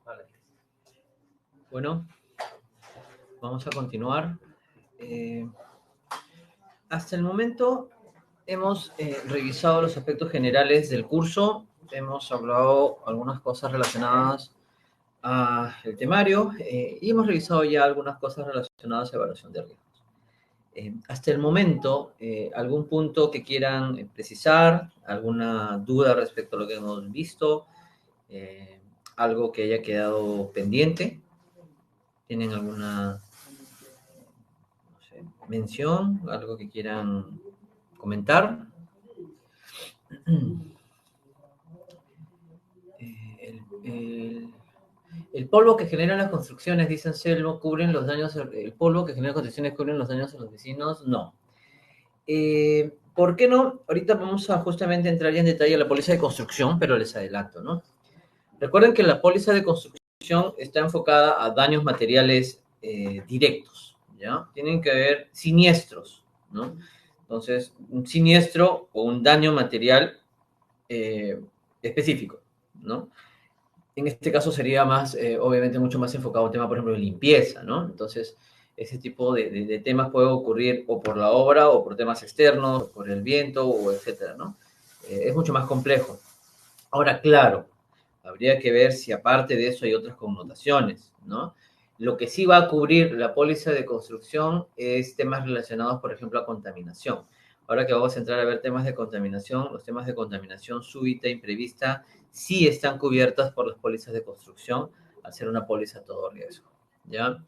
Vale. Bueno, vamos a continuar. Hasta el momento hemos revisado los aspectos generales del curso, hemos hablado algunas cosas relacionadas al temario y hemos revisado ya algunas cosas relacionadas a evaluación de riesgos. Hasta el momento, ¿algún punto que quieran precisar? ¿Alguna duda respecto a lo que hemos visto? ¿Algo que haya quedado pendiente? ¿Tienen alguna mención? ¿Algo que quieran comentar? El polvo que generan las construcciones, dice Anselmo, cubren los daños. El polvo que generan las construcciones cubren los daños a los vecinos. No. ¿Por qué no? Ahorita vamos a justamente entrar ya en detalle a la póliza de construcción, pero les adelanto, ¿no? Recuerden que la póliza de construcción está enfocada a daños materiales directos, ¿ya? Tienen que haber siniestros, ¿no? Entonces, un siniestro o un daño material específico, ¿no? En este caso sería más, obviamente, mucho más enfocado a un tema, por ejemplo, de limpieza, ¿no? Entonces, ese tipo de temas puede ocurrir o por la obra o por temas externos, o por el viento, o etcétera, ¿no? Es mucho más complejo. Ahora, claro, habría que ver si aparte de eso hay otras connotaciones, ¿no? Lo que sí va a cubrir la póliza de construcción es temas relacionados, por ejemplo, a contaminación. Ahora que vamos a entrar a ver temas de contaminación, los temas de contaminación súbita, imprevista, sí están cubiertas por las pólizas de construcción, al ser una póliza a todo riesgo, ¿ya?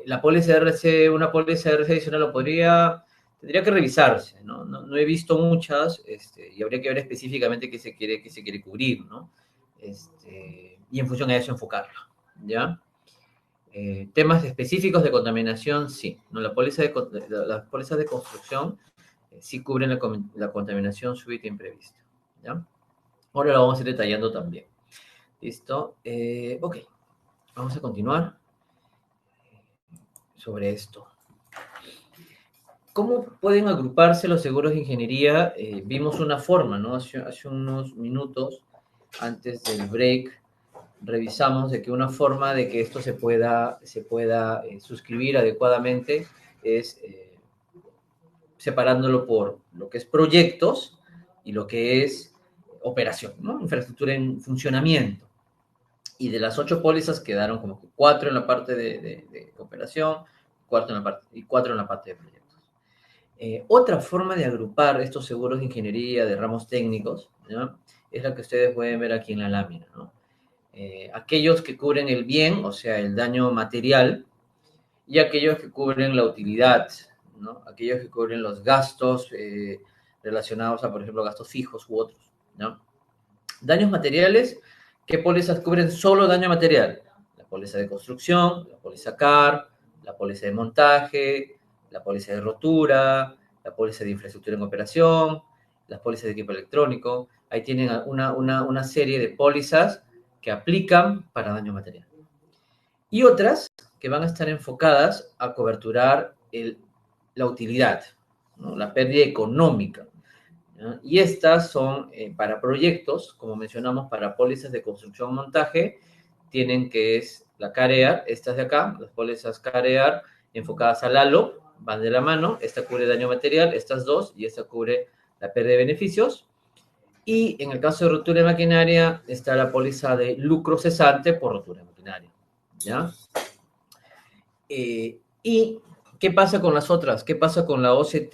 La póliza de RC, una póliza de RC adicional tendría que revisarse, ¿no? No he visto muchas, y habría que ver específicamente qué se quiere cubrir, ¿no? Y en función de eso enfocarlo, ¿ya? Temas específicos de contaminación, sí, ¿no? Las pólizas de construcción sí cubren la contaminación súbita e imprevista, ¿ya? Ahora lo vamos a ir detallando también. ¿Listo? Ok, vamos a continuar sobre esto. ¿Cómo pueden agruparse los seguros de ingeniería? Vimos una forma, ¿no? Hace unos minutos, antes del break, revisamos de que una forma de que esto se pueda suscribir adecuadamente es separándolo por lo que es proyectos y lo que es operación, ¿no? Infraestructura en funcionamiento. Y de las 8 pólizas quedaron como que 4 en la parte de operación, 4 en la parte, y 4 en la parte de proyectos. Otra forma de agrupar estos seguros de ingeniería de ramos técnicos, ¿no? Es la que ustedes pueden ver aquí en la lámina, ¿no? Aquellos que cubren el bien, o sea, el daño material, y aquellos que cubren la utilidad, ¿no? Aquellos que cubren los gastos relacionados a, por ejemplo, gastos fijos u otros, ¿no? Daños materiales, ¿qué pólizas cubren solo daño material? La póliza de construcción, la póliza CAR, la póliza de montaje, la póliza de rotura, la póliza de infraestructura en operación, las pólizas de equipo electrónico. Ahí tienen una serie de pólizas que aplican para daño material. Y otras que van a estar enfocadas a coberturar la utilidad, ¿no? La pérdida económica. ¿No? Y estas son para proyectos, como mencionamos, para pólizas de construcción-montaje, tienen que es la CAREAR, estas de acá, las pólizas CAREAR enfocadas al halo, van de la mano, esta cubre daño material, estas dos, y esta cubre la pérdida de beneficios. Y en el caso de rotura de maquinaria, está la póliza de lucro cesante por rotura de maquinaria, ¿ya? ¿Y qué pasa con las otras? ¿Qué pasa con la OCT?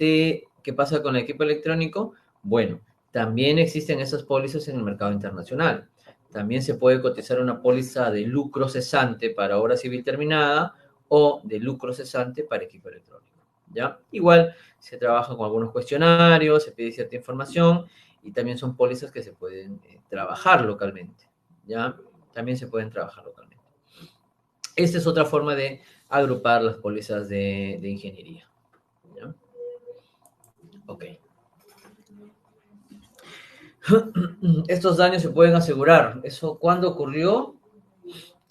¿Qué pasa con el equipo electrónico? Bueno, también existen esas pólizas en el mercado internacional. También se puede cotizar una póliza de lucro cesante para obra civil terminada o de lucro cesante para equipo electrónico, ¿ya? Igual se trabaja con algunos cuestionarios, se pide cierta información y también son pólizas que se pueden trabajar localmente, ¿ya? También se pueden trabajar localmente. Esta es otra forma de agrupar las pólizas de ingeniería, ¿ya? Ok. Estos daños se pueden asegurar. ¿Eso cuándo ocurrió?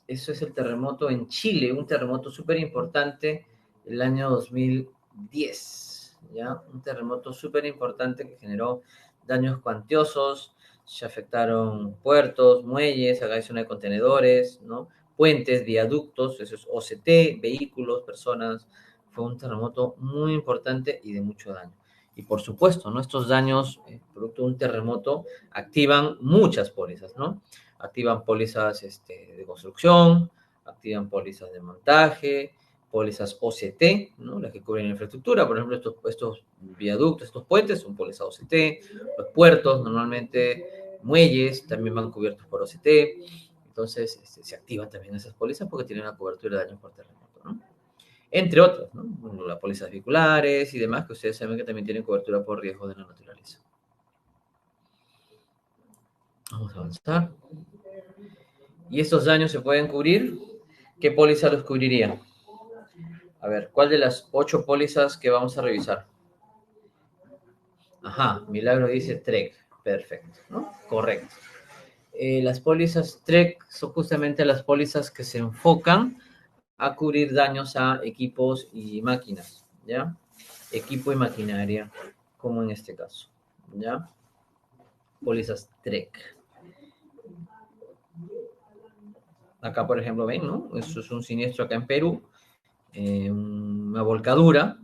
Eso es el terremoto en Chile, un terremoto súper importante el año 2010, ¿ya? Un terremoto súper importante que generó daños cuantiosos, se afectaron puertos, muelles, acá hay zona de contenedores, ¿no? Puentes, viaductos, eso es OCT, vehículos, personas. Fue un terremoto muy importante y de mucho daño. Y por supuesto, ¿no? Estos daños, producto de un terremoto, activan muchas pólizas, ¿no? Activan pólizas de construcción, activan pólizas de montaje, pólizas OCT, ¿no? Las que cubren infraestructura, por ejemplo, estos viaductos, estos puentes son pólizas OCT, los puertos, normalmente muelles, también van cubiertos por OCT, entonces se activan también esas pólizas porque tienen la cobertura de daños por terremoto, ¿no? Entre otros, ¿no? Bueno, las pólizas vehiculares y demás, que ustedes saben que también tienen cobertura por riesgo de la naturaleza. Vamos a avanzar. ¿Y estos daños se pueden cubrir? ¿Qué póliza los cubriría? A ver, ¿cuál de las 8 pólizas que vamos a revisar? Ajá, Milagro dice TREC. Perfecto, ¿no? Correcto. Las pólizas TREC son justamente las pólizas que se enfocan a cubrir daños a equipos y máquinas, ¿ya? Equipo y maquinaria, como en este caso, ¿ya? Pólizas TREC. Acá, por ejemplo, ven, ¿no? Eso es un siniestro acá en Perú, una volcadura,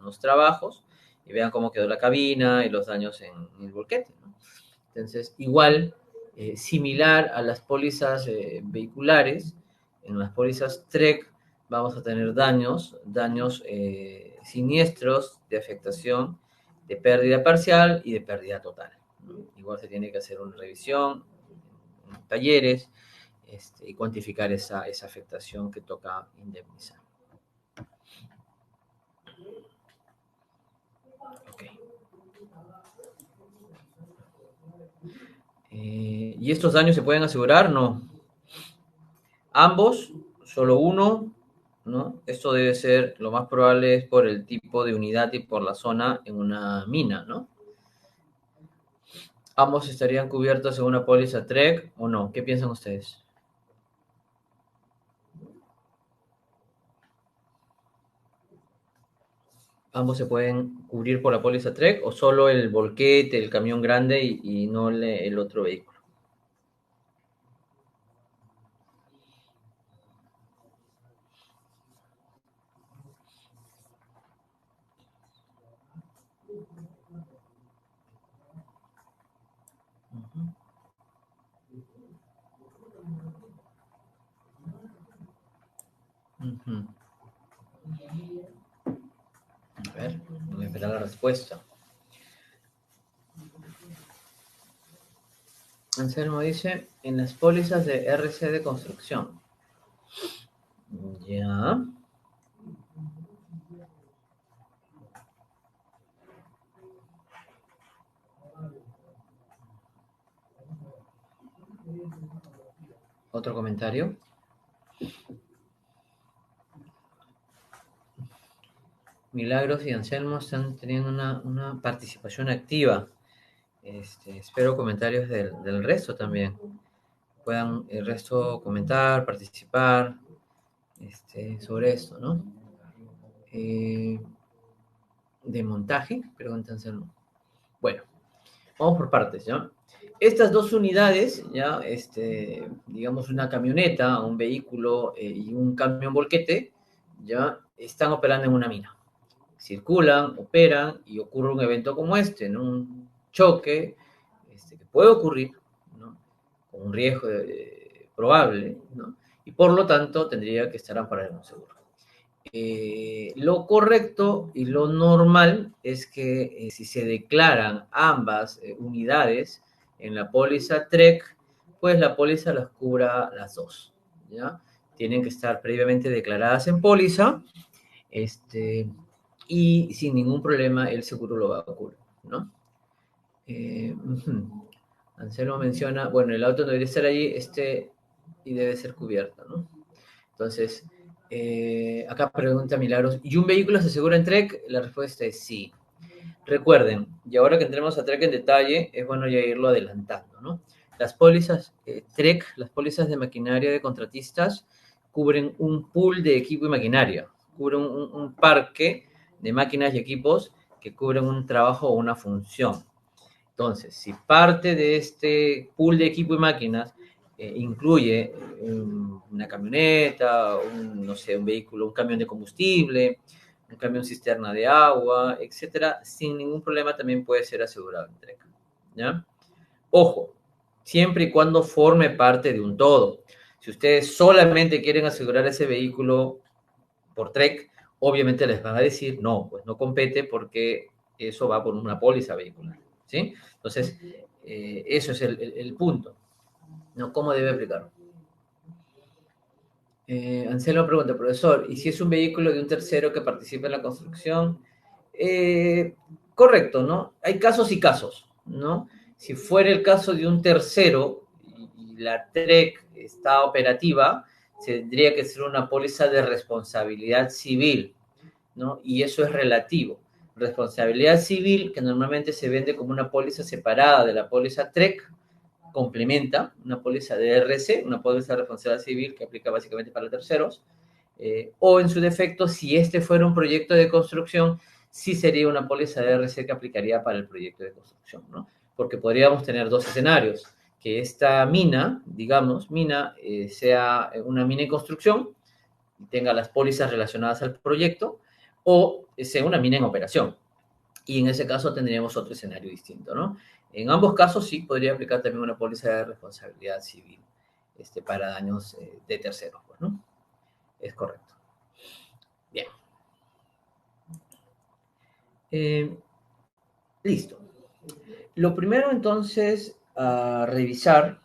unos trabajos, y vean cómo quedó la cabina y los daños en el volquete, ¿no? Entonces, igual, similar a las pólizas vehiculares, en las pólizas TREC vamos a tener daños siniestros de afectación, de pérdida parcial y de pérdida total, ¿no? Igual se tiene que hacer una revisión en talleres y cuantificar esa afectación que toca indemnizar. Ok. ¿Y estos daños se pueden asegurar? No. Ambos, solo uno, ¿no? Esto debe ser, lo más probable es por el tipo de unidad y por la zona en una mina, ¿no? ¿Ambos estarían cubiertos en una póliza TREC o no? ¿Qué piensan ustedes? ¿Ambos se pueden cubrir por la póliza TREC o solo el volquete, el camión grande y no el otro vehículo? Uh-huh. A ver, voy a esperar la respuesta. Anselmo dice, en las pólizas de RC de construcción. Ya. ¿Otro comentario? Milagros y Anselmo están teniendo una participación activa. Espero comentarios del resto también. Puedan el resto comentar, participar sobre esto, ¿no? De montaje, pregunta Anselmo. Bueno, vamos por partes, ¿ya? Estas dos unidades, ya, digamos una camioneta, un vehículo y un camión volquete, ya están operando en una mina. Circulan, operan y ocurre un evento como ¿no? Un choque que puede ocurrir, ¿no? Con un riesgo probable, ¿no? Y por lo tanto tendría que estar amparado en un seguro. Lo correcto y lo normal es que si se declaran ambas unidades en la póliza TREC, pues la póliza las cubra las dos, ¿ya? Tienen que estar previamente declaradas en póliza, y sin ningún problema el seguro lo va a cubrir, ¿no? Anselmo menciona, bueno, el auto debería estar allí, y debe ser cubierto, ¿no? Entonces, acá pregunta Milagros, ¿y un vehículo se asegura en TREC? La respuesta es sí. Recuerden, y ahora que entremos a TREC en detalle, es bueno ya irlo adelantando, ¿no? Las pólizas TREC, las pólizas de maquinaria de contratistas, cubren un pool de equipo y maquinaria, cubren un parque de máquinas y equipos que cubren un trabajo o una función. Entonces, si parte de este pool de equipo y máquinas incluye una camioneta, no sé, un vehículo, un camión de combustible, un camión cisterna de agua, etcétera, sin ningún problema también puede ser asegurado en TREC, ¿ya? Ojo, siempre y cuando forme parte de un todo. Si ustedes solamente quieren asegurar ese vehículo por TREC, obviamente les van a decir, no, pues no compete porque eso va por una póliza vehicular, ¿sí? Entonces, eso es el punto, ¿no? ¿Cómo debe aplicar? Anselmo pregunta, profesor, ¿y si es un vehículo de un tercero que participa en la construcción? Correcto, ¿no? Hay casos y casos, ¿no? Si fuera el caso de un tercero y la TREC está operativa, tendría que ser una póliza de responsabilidad civil, ¿no? Y eso es relativo. Responsabilidad civil, que normalmente se vende como una póliza separada de la póliza TREC, complementa una póliza de RC, una póliza de responsabilidad civil que aplica básicamente para terceros, o en su defecto, si este fuera un proyecto de construcción, sí sería una póliza de RC que aplicaría para el proyecto de construcción, ¿no? Porque podríamos tener dos escenarios, que esta mina, digamos, sea una mina en construcción y tenga las pólizas relacionadas al proyecto, o sea una mina en operación. Y en ese caso tendríamos otro escenario distinto, ¿no? En ambos casos sí podría aplicar también una póliza de responsabilidad civil para daños de terceros, pues, ¿no? Es correcto. Bien. Listo. Lo primero entonces a revisar,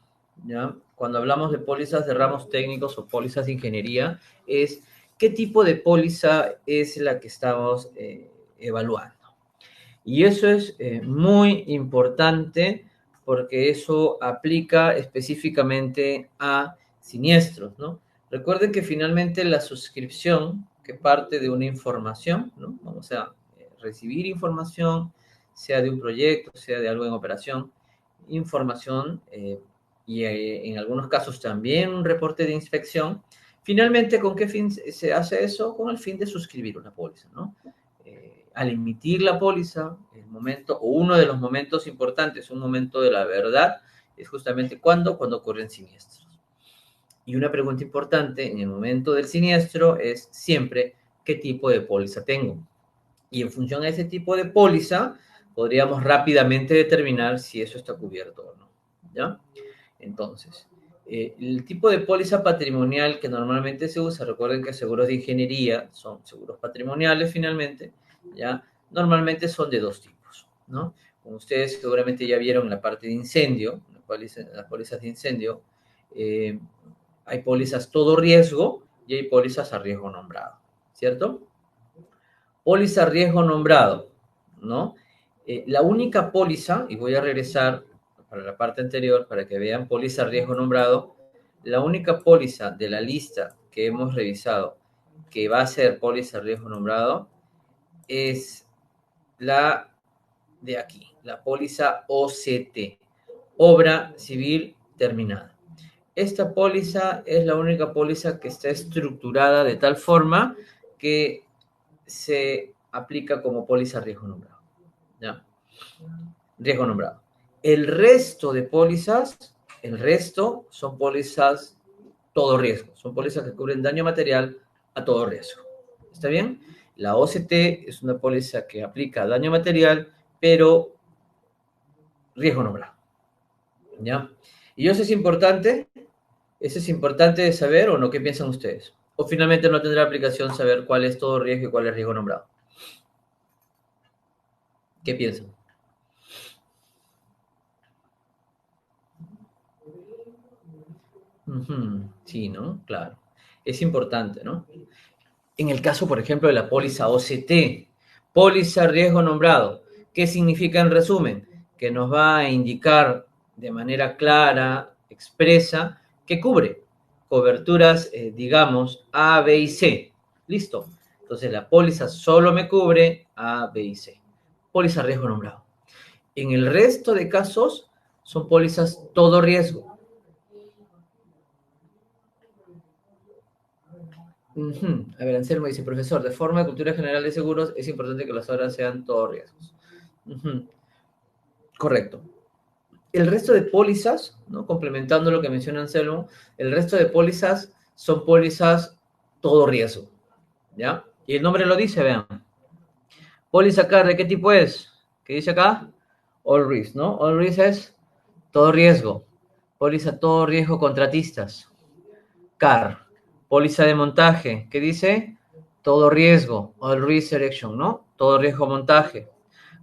¿ya? Cuando hablamos de pólizas de ramos técnicos o pólizas de ingeniería, es qué tipo de póliza es la que estamos evaluando. Y eso es muy importante porque eso aplica específicamente a siniestros, ¿no? Recuerden que finalmente la suscripción, que parte de una información, ¿no? Vamos a recibir información, sea de un proyecto, sea de algo en operación, información y en algunos casos también un reporte de inspección. Finalmente, ¿con qué fin se hace eso? Con el fin de suscribir una póliza, ¿no? Al emitir la póliza, el momento, o uno de los momentos importantes, un momento de la verdad, es justamente cuando ocurren siniestros. Y una pregunta importante en el momento del siniestro es siempre, ¿qué tipo de póliza tengo? Y en función a ese tipo de póliza, podríamos rápidamente determinar si eso está cubierto o no, ¿ya? Entonces, el tipo de póliza patrimonial que normalmente se usa, recuerden que seguros de ingeniería son seguros patrimoniales finalmente, ¿ya? Normalmente son de dos tipos, ¿no? Como ustedes seguramente ya vieron en la parte de incendio, las pólizas de incendio, eh, hay pólizas todo riesgo y hay pólizas a riesgo nombrado, ¿cierto? Póliza riesgo nombrado, ¿no? La única póliza, y voy a regresar para la parte anterior para que vean póliza riesgo nombrado, la única póliza de la lista que hemos revisado que va a ser póliza riesgo nombrado es la de aquí, la póliza OCT, obra civil terminada. Esta póliza es la única póliza que está estructurada de tal forma que se aplica como póliza riesgo nombrado, ¿ya? Riesgo nombrado. El resto de pólizas, el resto son pólizas todo riesgo, son pólizas que cubren daño material a todo riesgo. ¿Está bien? La OCT es una póliza que aplica daño material, pero riesgo nombrado, ¿ya? Y eso es importante de saber o no, ¿qué piensan ustedes? O finalmente no tendrá aplicación saber cuál es todo riesgo y cuál es riesgo nombrado. ¿Qué piensan? Sí, ¿no? Claro. Es importante, ¿no? En el caso, por ejemplo, de la póliza OCT, póliza riesgo nombrado, ¿qué significa en resumen? Que nos va a indicar de manera clara, expresa, que cubre coberturas, digamos, A, B y C. Listo. Entonces, la póliza solo me cubre A, B y C. Póliza riesgo nombrado. En el resto de casos, son pólizas todo riesgo. A ver, Anselmo dice, profesor, de forma de cultura general de seguros, es importante que las obras sean todos riesgos. Correcto. El resto de pólizas, ¿no? Complementando lo que menciona Anselmo, el resto de pólizas son pólizas todo riesgo, ¿ya? Y el nombre lo dice, vean. Póliza CAR, ¿de qué tipo es? ¿Qué dice acá? All risk, ¿no? All risk es todo riesgo. Póliza todo riesgo contratistas. CAR, póliza de montaje. ¿Qué dice? Todo riesgo. All risk selection, ¿no? Todo riesgo montaje.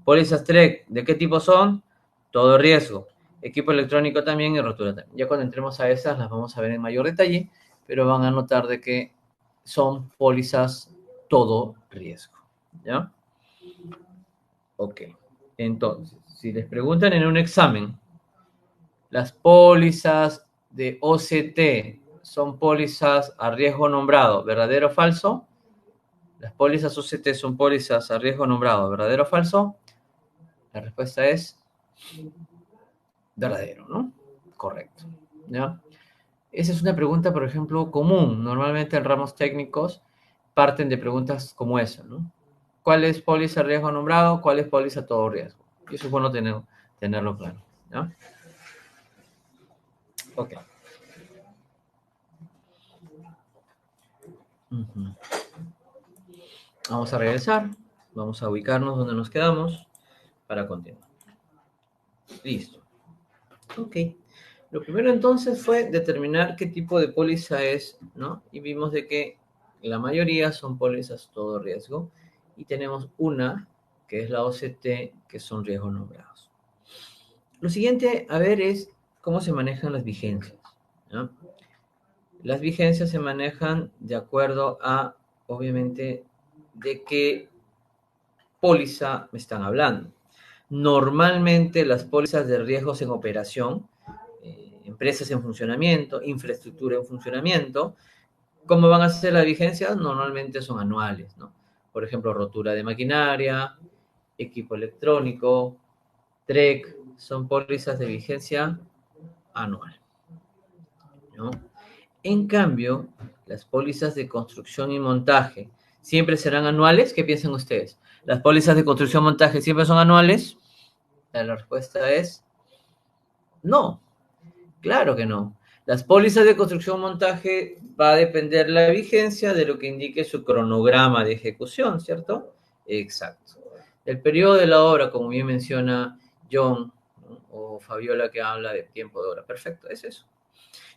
Pólizas TREC, ¿de qué tipo son? Todo riesgo. Equipo electrónico también y rotura también. Ya cuando entremos a esas las vamos a ver en mayor detalle, pero van a notar de que son pólizas todo riesgo. ¿Ya? Ok. Entonces, si les preguntan en un examen, las pólizas de OCT son pólizas a riesgo nombrado, ¿verdadero o falso? Las pólizas OCT son pólizas a riesgo nombrado, ¿verdadero o falso? La respuesta es verdadero, ¿no? Correcto. ¿Ya? Esa es una pregunta, por ejemplo, común. Normalmente en ramos técnicos parten de preguntas como esa, ¿no? ¿Cuál es póliza a riesgo nombrado? ¿Cuál es póliza a todo riesgo? Y eso es bueno tenerlo claro, ¿no? Ok. Uh-huh. Vamos a regresar. Vamos a ubicarnos donde nos quedamos para continuar. Listo. Ok. Lo primero entonces fue determinar qué tipo de póliza es, ¿no? Y vimos de que la mayoría son pólizas todo riesgo y tenemos una, que es la OCT, que son riesgos nombrados. Lo siguiente a ver es cómo se manejan las vigencias, ¿no? Las vigencias se manejan de acuerdo a, obviamente, de qué póliza me están hablando. Normalmente las pólizas de riesgos en operación, empresas en funcionamiento, infraestructura en funcionamiento, ¿cómo van a ser las vigencias? Normalmente son anuales, ¿no? Por ejemplo, rotura de maquinaria, equipo electrónico, TREC, son pólizas de vigencia anual, ¿no? En cambio, las pólizas de construcción y montaje siempre serán anuales. ¿Qué piensan ustedes? ¿Las pólizas de construcción y montaje siempre son anuales? La respuesta es no, claro que no. Las pólizas de construcción y montaje va a depender la vigencia de lo que indique su cronograma de ejecución, ¿cierto? Exacto. El periodo de la obra, como bien menciona John, ¿no? O Fabiola, que habla de tiempo de obra. Perfecto, es eso.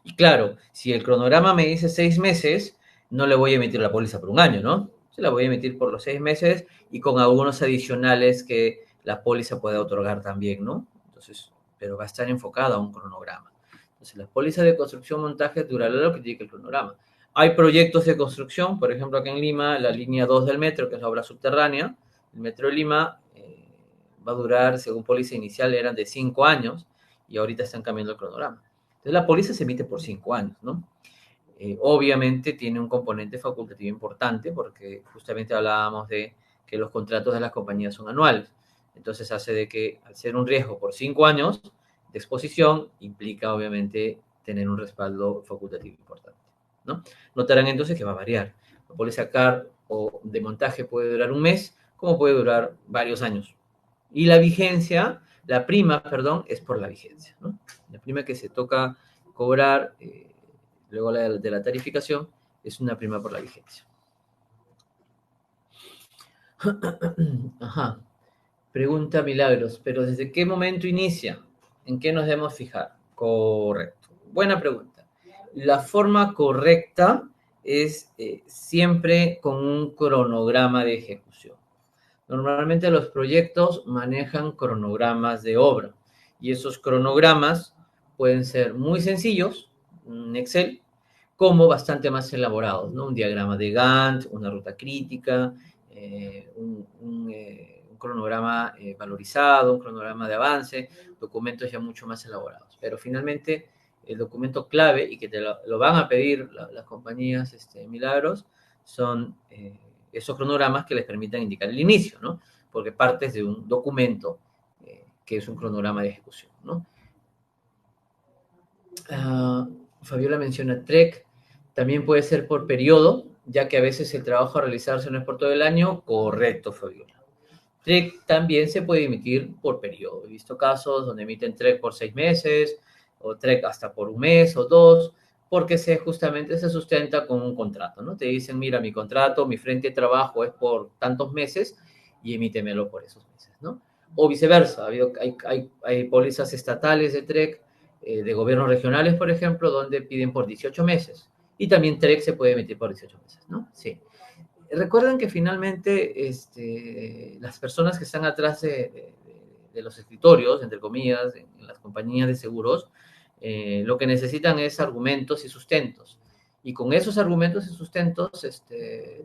Y claro, si el cronograma me dice 6 meses, no le voy a emitir la póliza por un año, ¿no? Se la voy a emitir por los 6 meses y con algunos adicionales que la póliza puede otorgar también, ¿no? Entonces, pero va a estar enfocada a un cronograma. Entonces, la póliza de construcción montaje durará lo que indique el cronograma. Hay proyectos de construcción, por ejemplo, aquí en Lima, la línea 2 del metro, que es la obra subterránea, el metro de Lima va a durar, según póliza inicial, eran de 5 años y ahorita están cambiando el cronograma. Entonces, la póliza se emite por 5 años, ¿no? Obviamente tiene un componente facultativo importante porque justamente hablábamos de que los contratos de las compañías son anuales. Entonces hace de que al ser un riesgo por 5 años de exposición, implica obviamente tener un respaldo facultativo importante, ¿no? Notarán entonces que va a variar. La póliza CAR o de montaje puede durar un mes, como puede durar varios años. Y la vigencia, la prima, perdón, es por la vigencia, ¿no? La prima que se toca cobrar, luego de la tarificación, es una prima por la vigencia. Ajá. Pregunta Milagros, pero ¿desde qué momento inicia? ¿En qué nos debemos fijar? Correcto. Buena pregunta. La forma correcta es siempre con un cronograma de ejecución. Normalmente los proyectos manejan cronogramas de obra y esos cronogramas pueden ser muy sencillos, un Excel, como bastante más elaborados, ¿no? Un diagrama de Gantt, una ruta crítica, un cronograma valorizado, un cronograma de avance, documentos ya mucho más elaborados. Pero finalmente el documento clave y que te lo van a pedir las compañías Milagros son esos cronogramas que les permitan indicar el inicio, ¿no? Porque partes de un documento que es un cronograma de ejecución, ¿no? Fabiola menciona TREC, también puede ser por periodo, ya que a veces el trabajo a realizarse no es por todo el año. Correcto, Fabiola. TREC también se puede emitir por periodo. He visto casos donde emiten TREC por 6 meses, o TREC hasta por un mes o dos, porque justamente se sustenta con un contrato, ¿no? Te dicen, mira, mi contrato, mi frente de trabajo es por tantos meses y emítemelo por esos meses, ¿no? O viceversa, hay pólizas estatales de TREC, de gobiernos regionales, por ejemplo, donde piden por 18 meses. Y también TREC se puede emitir por 18 meses, ¿no? Sí. Recuerden que finalmente las personas que están atrás de los escritorios, entre comillas, en las compañías de seguros, lo que necesitan es argumentos y sustentos. Y con esos argumentos y sustentos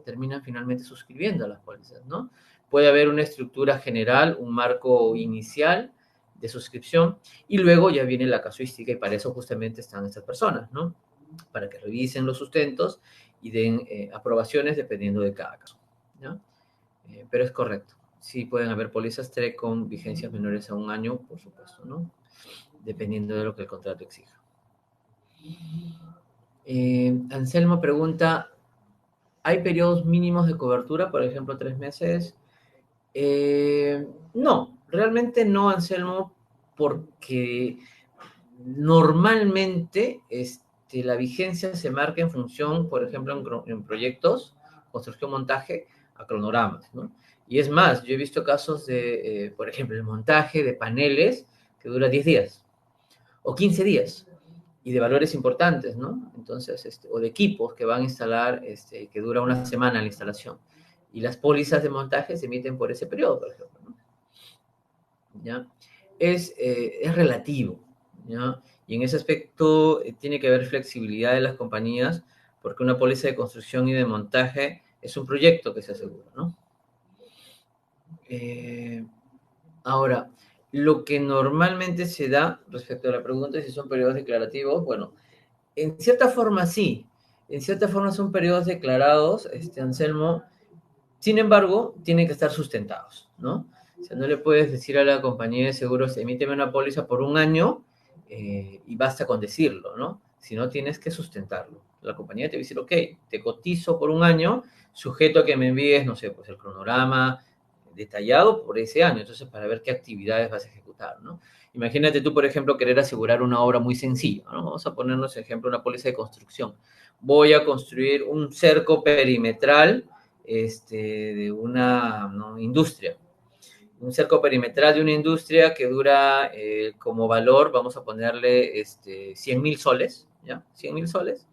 terminan finalmente suscribiendo a las pólizas, ¿no? Puede haber una estructura general, un marco inicial de suscripción, y luego ya viene la casuística, y para eso justamente están estas personas, ¿no? Para que revisen los sustentos y den aprobaciones dependiendo de cada caso, ¿no? Pero es correcto. Sí pueden haber pólizas TREC con vigencias menores a un año, por supuesto, ¿no? Dependiendo de lo que el contrato exija. Anselmo pregunta, ¿hay periodos mínimos de cobertura, por ejemplo, 3 meses? No, realmente no, Anselmo, porque normalmente la vigencia se marca en función, por ejemplo, en proyectos, construcción, montaje, a cronogramas, ¿no? Y es más, yo he visto casos de, por ejemplo, el montaje de paneles que dura 10 días o 15 días y de valores importantes, ¿no? Entonces, o de equipos que van a instalar, que dura una semana la instalación. Y las pólizas de montaje se emiten por ese periodo, por ejemplo, ¿no? ¿Ya? Es relativo, ¿ya? Y en ese aspecto tiene que haber flexibilidad de las compañías, porque una póliza de construcción y de montaje es un proyecto que se asegura, ¿no? Ahora, lo que normalmente se da respecto a la pregunta de si son periodos declarativos, bueno, en cierta forma sí, en cierta forma son periodos declarados, Anselmo. Sin embargo, tienen que estar sustentados, ¿no? O sea, no le puedes decir a la compañía de seguros, emíteme una póliza por un año y basta con decirlo, ¿no? Si no, tienes que sustentarlo. La compañía te va a decir, ok, te cotizo por un año, sujeto a que me envíes, no sé, pues el cronograma detallado por ese año, entonces para ver qué actividades vas a ejecutar, ¿no? Imagínate tú, por ejemplo, querer asegurar una obra muy sencilla, ¿no? Vamos a ponernos, ejemplo, una póliza de construcción. Voy a construir un cerco perimetral de una, ¿no?, industria. Un cerco perimetral de una industria que dura como valor, vamos a ponerle 100.000 soles, ¿ya? 100.000 soles,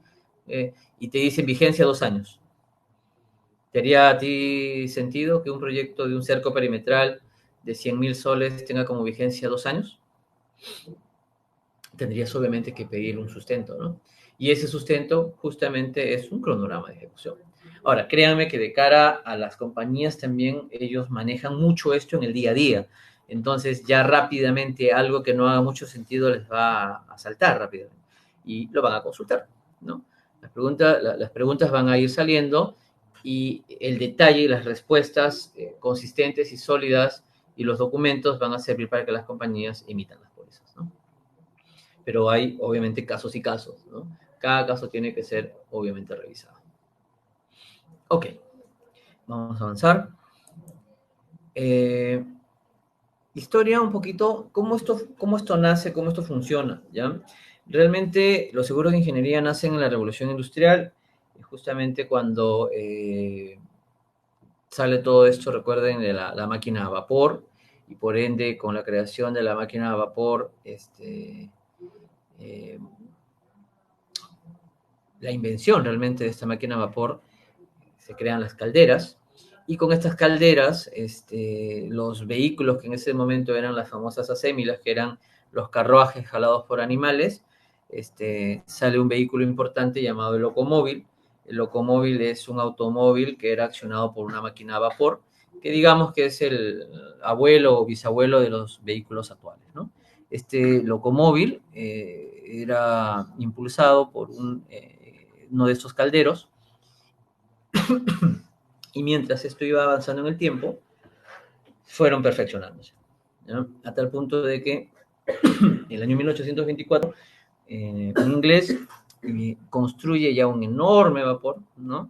y te dicen vigencia 2 años. ¿Te haría a ti sentido que un proyecto de un cerco perimetral de 100.000 soles tenga como vigencia 2 años? Tendrías obviamente que pedir un sustento, ¿no? Y ese sustento justamente es un cronograma de ejecución. Ahora, créanme que de cara a las compañías también ellos manejan mucho esto en el día a día. Entonces ya rápidamente algo que no haga mucho sentido les va a saltar rápidamente y lo van a consultar, ¿no? Las preguntas van a ir saliendo y el detalle y las respuestas consistentes y sólidas y los documentos van a servir para que las compañías emitan las pólizas, ¿no? Pero hay obviamente casos y casos, ¿no? Cada caso tiene que ser obviamente revisado. Ok, vamos a avanzar. Historia un poquito, cómo esto nace, cómo esto funciona, ¿ya? Realmente los seguros de ingeniería nacen en la revolución industrial, justamente cuando sale todo esto, recuerden, de la máquina a vapor, y por ende con la creación de la máquina a vapor, la invención realmente de esta máquina a vapor, se crean las calderas, y con estas calderas, los vehículos que en ese momento eran las famosas acémilas, que eran los carruajes jalados por animales, sale un vehículo importante llamado el locomóvil. El locomóvil es un automóvil que era accionado por una máquina a vapor, que digamos que es el abuelo o bisabuelo de los vehículos actuales, ¿no? Este locomóvil era impulsado por uno de estos calderos, y mientras esto iba avanzando en el tiempo, fueron perfeccionándose, ¿no? A tal punto de que en el año 1824, un inglés construye ya un enorme vapor, ¿no?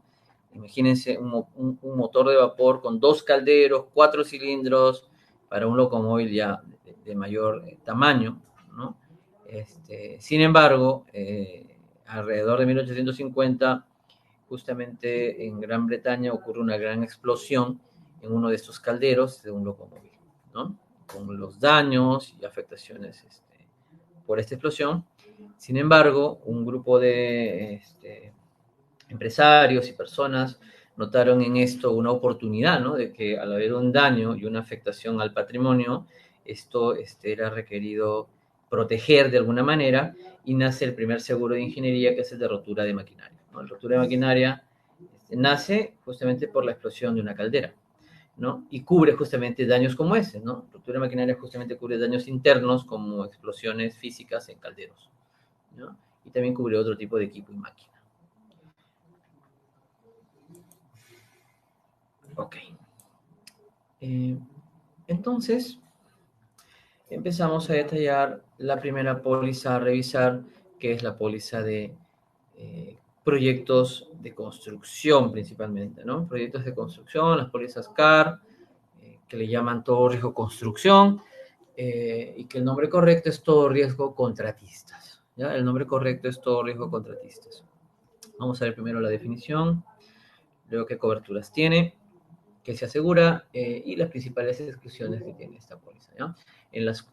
Imagínense un motor de vapor con 2 calderos, 4 cilindros, para un locomóvil ya de mayor tamaño, ¿no? Sin embargo, alrededor de 1850, justamente en Gran Bretaña ocurre una gran explosión en uno de estos calderos de un locomóvil, ¿no? Con los daños y afectaciones por esta explosión. Sin embargo, un grupo de empresarios y personas notaron en esto una oportunidad, ¿no? De que al haber un daño y una afectación al patrimonio, esto era requerido proteger de alguna manera, y nace el primer seguro de ingeniería, que es el de rotura de maquinaria, ¿no? El rotura de maquinaria nace justamente por la explosión de una caldera, ¿no? Y cubre justamente daños como ese, ¿no? Rotura de maquinaria justamente cubre daños internos como explosiones físicas en calderos, ¿no? Y también cubre otro tipo de equipo y máquina. Ok. Entonces, empezamos a detallar la primera póliza a revisar, que es la póliza de proyectos de construcción principalmente, ¿no? Proyectos de construcción, las pólizas CAR, que le llaman todo riesgo construcción, y que el nombre correcto es todo riesgo contratistas, ¿ya? El nombre correcto es todo riesgo contratistas. Vamos a ver primero la definición, luego qué coberturas tiene, que se asegura, y las principales exclusiones que tiene esta póliza, ¿ya? En las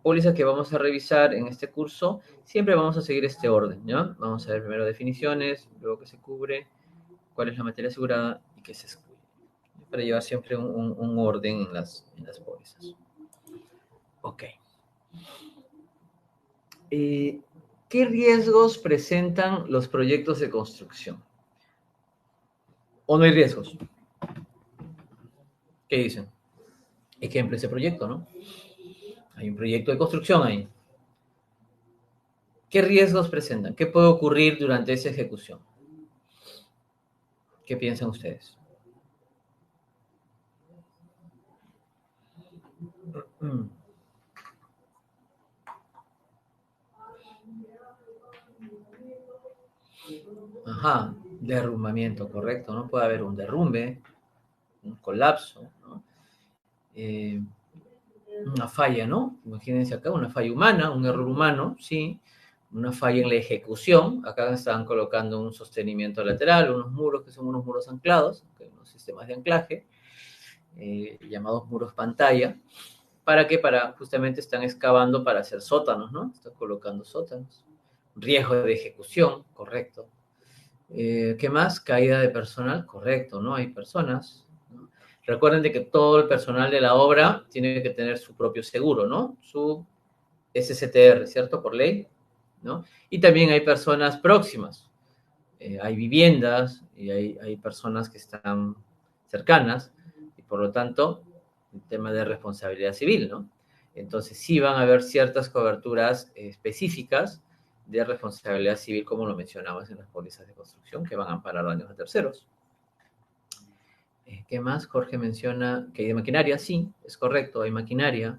pólizas que vamos a revisar en este curso, siempre vamos a seguir este orden, ¿ya? Vamos a ver primero definiciones, luego qué se cubre, cuál es la materia asegurada y qué se excluye, para llevar siempre un orden en las pólizas. Ok. ¿Qué riesgos presentan los proyectos de construcción? ¿O no hay riesgos? ¿Qué dicen? Ejemplo, ese proyecto, ¿no? Hay un proyecto de construcción ahí. ¿Qué riesgos presentan? ¿Qué puede ocurrir durante esa ejecución? ¿Qué piensan ustedes? Ajá, derrumbamiento, correcto, ¿no? Puede haber un derrumbe, un colapso, ¿no? Una falla, ¿no? Imagínense acá, una falla humana, un error humano, sí. Una falla en la ejecución. Acá están colocando un sostenimiento lateral, unos muros que son unos muros anclados, unos sistemas de anclaje, llamados muros pantalla. ¿Para qué? Para justamente están excavando para hacer sótanos, ¿no? Están colocando sótanos. Riesgo de ejecución, correcto. ¿Qué más? Caída de personal, correcto, ¿no? Hay personas, ¿no? Recuerden de que todo el personal de la obra tiene que tener su propio seguro, ¿no? Su SCTR, ¿cierto? Por ley, ¿no? Y también hay personas próximas. Hay viviendas y hay personas que están cercanas, y por lo tanto, el tema de responsabilidad civil, ¿no? Entonces, sí van a haber ciertas coberturas específicas de responsabilidad civil, como lo mencionamos en las pólizas de construcción, que van a amparar daños a terceros. ¿Qué más? Jorge menciona que hay de maquinaria. Sí, es correcto, hay maquinaria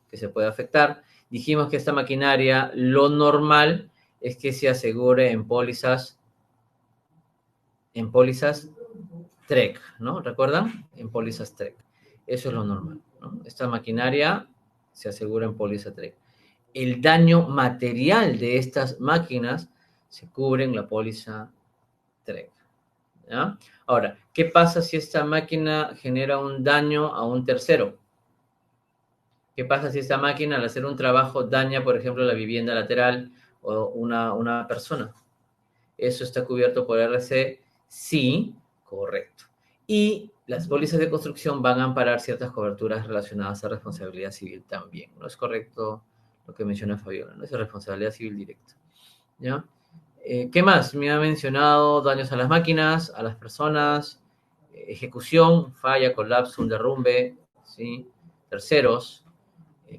que se puede afectar. Dijimos que esta maquinaria, lo normal es que se asegure en pólizas TREC, ¿no? ¿Recuerdan? En pólizas TREC. Eso es lo normal, ¿no? Esta maquinaria se asegura en póliza TREC. El daño material de estas máquinas se cubre en la póliza TREC, ¿ya? Ahora, ¿qué pasa si esta máquina genera un daño a un tercero? ¿Qué pasa si esta máquina, al hacer un trabajo, daña, por ejemplo, la vivienda lateral o una persona? ¿Eso está cubierto por RC? Sí, correcto. Y las pólizas de construcción van a amparar ciertas coberturas relacionadas a responsabilidad civil también. No es correcto lo que menciona Fabiola, no es responsabilidad civil directa, ¿ya? ¿Qué más? Me ha mencionado daños a las máquinas, a las personas, ejecución, falla, colapso, un derrumbe, ¿sí? Terceros.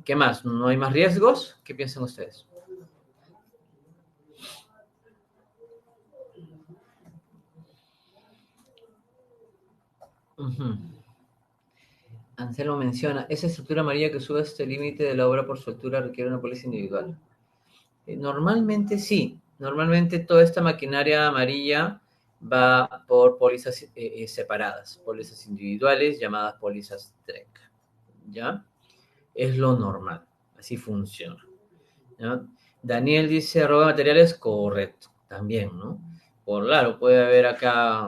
¿Qué más? ¿No hay más riesgos? ¿Qué piensan ustedes? Uh-huh. Anselmo menciona, esa estructura amarilla que sube hasta el límite de la obra por su altura requiere una póliza individual. Normalmente sí, normalmente toda esta maquinaria amarilla va por pólizas separadas, pólizas individuales llamadas pólizas TREC, ¿ya? Es lo normal, así funciona, ¿ya? Daniel dice, robo de materiales, correcto, también, ¿no? Por claro, puede haber acá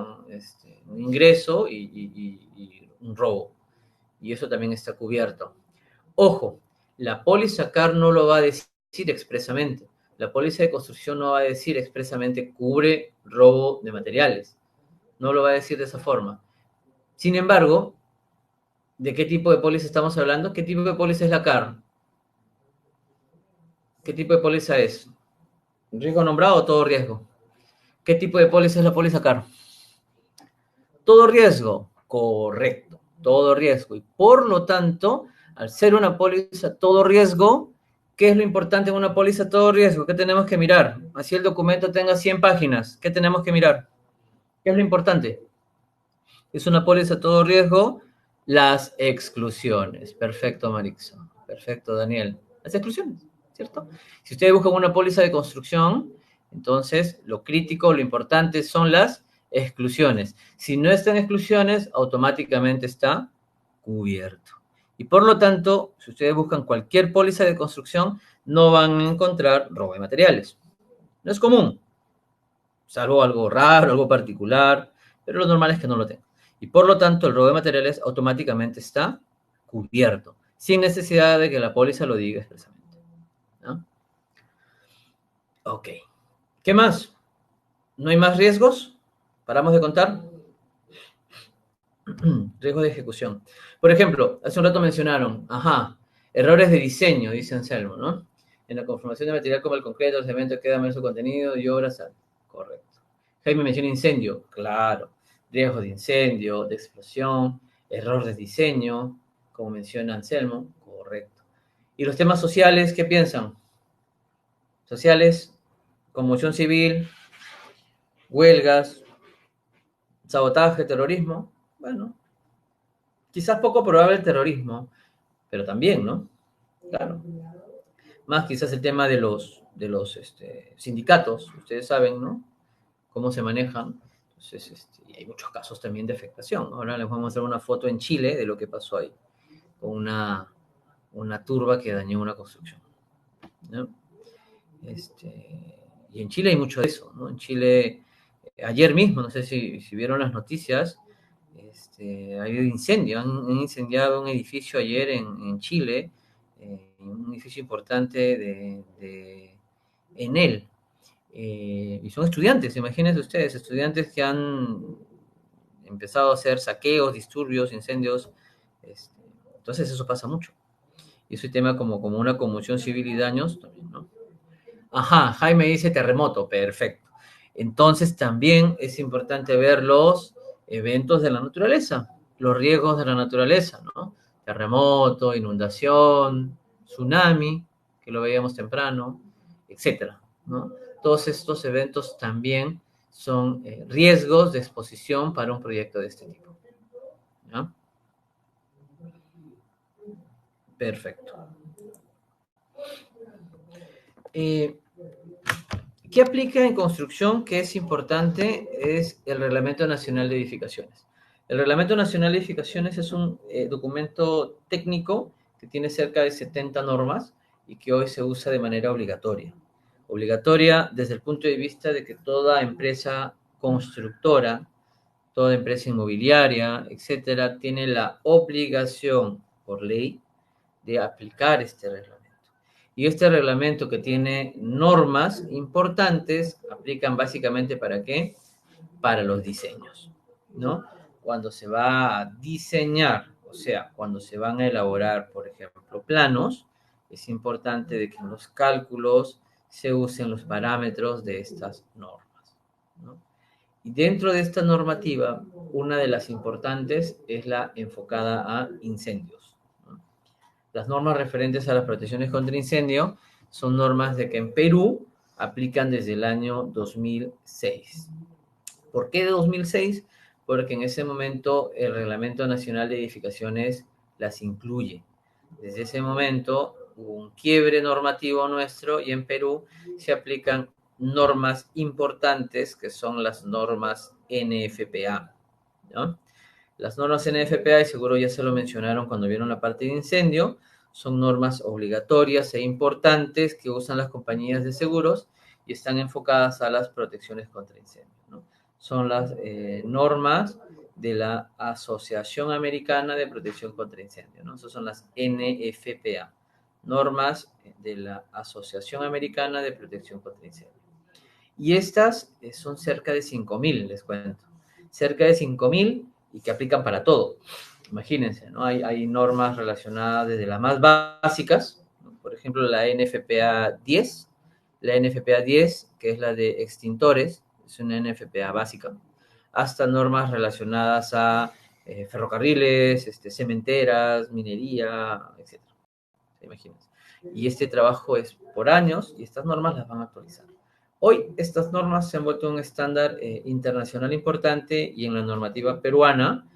un ingreso y un robo, y eso también está cubierto. Ojo, la póliza CAR no lo va a decir expresamente. La póliza de construcción no va a decir expresamente cubre robo de materiales. No lo va a decir de esa forma. Sin embargo, ¿de qué tipo de póliza estamos hablando? ¿Qué tipo de póliza es la CAR? ¿Qué tipo de póliza es? ¿Riesgo nombrado o todo riesgo? ¿Qué tipo de póliza es la póliza CAR? Todo riesgo. Correcto, todo riesgo. Y por lo tanto, al ser una póliza todo riesgo, ¿qué es lo importante en una póliza todo riesgo? ¿Qué tenemos que mirar? Así el documento tenga 100 páginas. ¿Qué tenemos que mirar? ¿Qué es lo importante? Es una póliza todo riesgo, las exclusiones. Perfecto, Marixo. Perfecto, Daniel. Las exclusiones, ¿cierto? Si ustedes buscan una póliza de construcción, entonces lo crítico, lo importante son las exclusiones. Si no están exclusiones, automáticamente está cubierto. Y por lo tanto, si ustedes buscan cualquier póliza de construcción, no van a encontrar robo de materiales. No es común, salvo algo raro, algo particular, pero lo normal es que no lo tenga. Y por lo tanto, el robo de materiales automáticamente está cubierto, sin necesidad de que la póliza lo diga expresamente, ¿no? Ok. ¿Qué más? ¿No hay más riesgos? ¿Paramos de contar? Riesgo de ejecución. Por ejemplo, hace un rato mencionaron, errores de diseño, dice Anselmo, ¿no? En la conformación de material como el concreto, el cemento queda mal su contenido y obras. Correcto. Jaime menciona incendio, claro. Riesgo de incendio, de explosión, error de diseño, como menciona Anselmo, correcto. ¿Y los temas sociales, qué piensan? Sociales, conmoción civil, huelgas, sabotaje, terrorismo. Bueno, quizás poco probable el terrorismo, pero también, ¿no? Claro. Más quizás el tema de los sindicatos, ustedes saben, ¿no? Cómo se manejan. Entonces, y hay muchos casos también de afectación. Ahora les vamos a mostrar una foto en Chile de lo que pasó ahí, con una turba que dañó una construcción, ¿no? Y en Chile hay mucho de eso, ¿no? En Chile, ayer mismo, no sé si vieron las noticias, ha habido incendio, han incendiado un edificio ayer en Chile, un edificio importante de Enel, y son estudiantes, imagínense ustedes, estudiantes que han empezado a hacer saqueos, disturbios, incendios, este, entonces eso pasa mucho. Y ese tema como una conmoción civil y daños también, ¿no? Jaime dice terremoto, perfecto. Entonces también es importante ver los eventos de la naturaleza, los riesgos de la naturaleza, ¿no? Terremoto, inundación, tsunami, que lo veíamos temprano, etcétera, ¿no? Todos estos eventos también son riesgos de exposición para un proyecto de este tipo, ¿no? Perfecto. Eh, ¿Qué aplica en construcción que es importante? Es el Reglamento Nacional de Edificaciones. El Reglamento Nacional de Edificaciones es un documento técnico que tiene cerca de 70 normas y que hoy se usa de manera obligatoria. Obligatoria desde el punto de vista de que toda empresa constructora, toda empresa inmobiliaria, etcétera, tiene la obligación por ley de aplicar este reglamento. Y este reglamento que tiene normas importantes, aplican básicamente ¿para qué? Para los diseños, ¿no? Cuando se va a diseñar, o sea, cuando se van a elaborar, por ejemplo, planos, es importante de que en los cálculos se usen los parámetros de estas normas, ¿no? Y dentro de esta normativa, una de las importantes es la enfocada a incendios, ¿no? Las normas referentes a las protecciones contra incendio son normas de que en Perú aplican desde el año 2006. ¿Por qué de 2006? Porque en ese momento el Reglamento Nacional de Edificaciones las incluye. Desde ese momento hubo un quiebre normativo nuestro y en Perú se aplican normas importantes que son las normas NFPA, ¿no? Las normas NFPA, y seguro ya se lo mencionaron cuando vieron la parte de incendio, son normas obligatorias e importantes que usan las compañías de seguros y están enfocadas a las protecciones contra incendios, ¿no? Son las normas de la Asociación Americana de Protección contra Incendios, ¿no? Esas son las NFPA, normas de la Asociación Americana de Protección contra Incendios. Y estas son cerca de 5.000, les cuento. Cerca de 5.000 y que aplican para todo. Imagínense, ¿no? Hay normas relacionadas desde las más básicas, ¿no? Por ejemplo, la NFPA 10, que es la de extintores, es una NFPA básica, hasta normas relacionadas a ferrocarriles, cementeras, minería, etc. Imagínense. Y este trabajo es por años y estas normas las van a actualizar. Hoy estas normas se han vuelto un estándar internacional importante y en la normativa peruana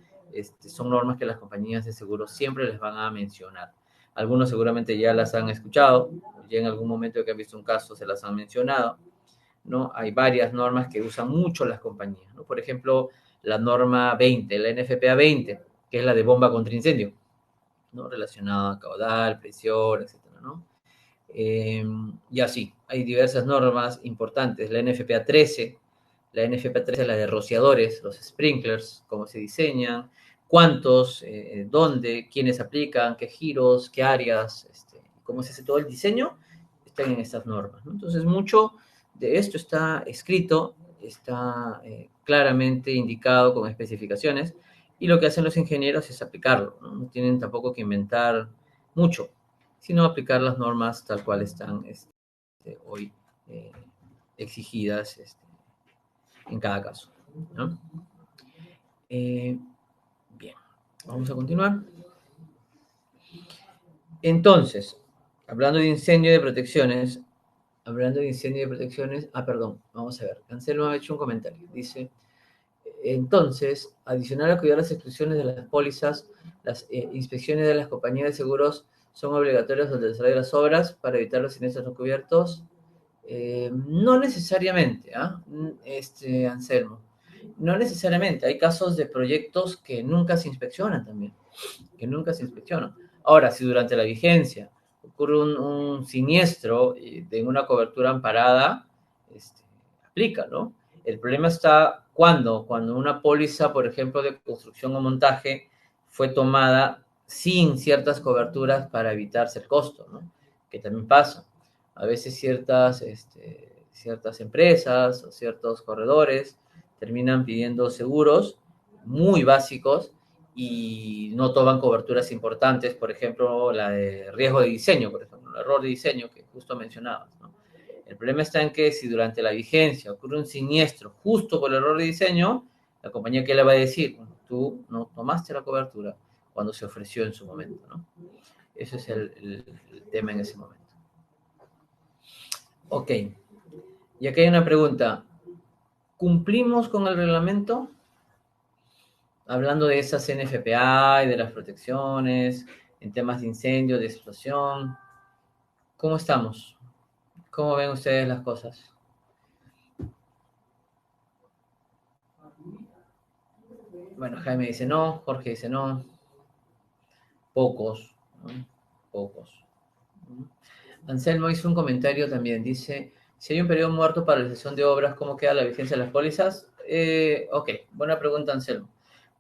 son normas que las compañías de seguros siempre les van a mencionar. Algunos seguramente ya las han escuchado, ya en algún momento que han visto un caso se las han mencionado, ¿no? Hay varias normas que usan mucho las compañías, ¿no? Por ejemplo, la norma 20, la NFPA 20, que es la de bomba contra incendio, ¿no? Relacionada a caudal, presión, etcétera, ¿no? Y así, hay diversas normas importantes. La NFPA 13, es la de rociadores, los sprinklers, cómo se diseñan, cuántos, dónde, quiénes aplican, qué giros, qué áreas, cómo se hace todo el diseño, están en estas normas, ¿no? Entonces, mucho de esto está escrito, está claramente indicado con especificaciones, y lo que hacen los ingenieros es aplicarlo, ¿no? No tienen tampoco que inventar mucho, sino aplicar las normas tal cual están hoy eh, exigidas en cada caso, ¿no? Bien, vamos a continuar. Entonces, hablando de incendio y de protecciones, perdón, vamos a ver, Anselmo ha hecho un comentario, dice, entonces, adicional a cuidar las exclusiones de las pólizas, las inspecciones de las compañías de seguros son obligatorias al desarrollo de las obras para evitar los siniestros no cubiertos. No necesariamente, Anselmo, no necesariamente. Hay casos de proyectos que nunca se inspeccionan también, que nunca se inspeccionan. Ahora, si durante la vigencia ocurre un siniestro de una cobertura amparada, aplica, ¿no? El problema está cuando una póliza, por ejemplo, de construcción o montaje fue tomada sin ciertas coberturas para evitarse el costo, ¿no? Que también pasa. A veces ciertas empresas o ciertos corredores terminan pidiendo seguros muy básicos y no toman coberturas importantes, por ejemplo, la de riesgo de diseño, por ejemplo, el error de diseño que justo mencionabas, ¿no? El problema está en que si durante la vigencia ocurre un siniestro justo por el error de diseño, la compañía, ¿qué le va a decir? Tú no tomaste la cobertura cuando se ofreció en su momento, ¿no? Ese es el tema en ese momento. Ok, y aquí hay una pregunta. ¿Cumplimos con el reglamento? Hablando de esas NFPA y de las protecciones, en temas de incendio, de explosión, ¿cómo estamos? ¿Cómo ven ustedes las cosas? Bueno, Jaime dice no, Jorge dice no, pocos, ¿no? Pocos. Anselmo hizo un comentario también, dice, si hay un periodo muerto para la realización de obras, ¿cómo queda la vigencia de las pólizas? Ok, buena pregunta, Anselmo.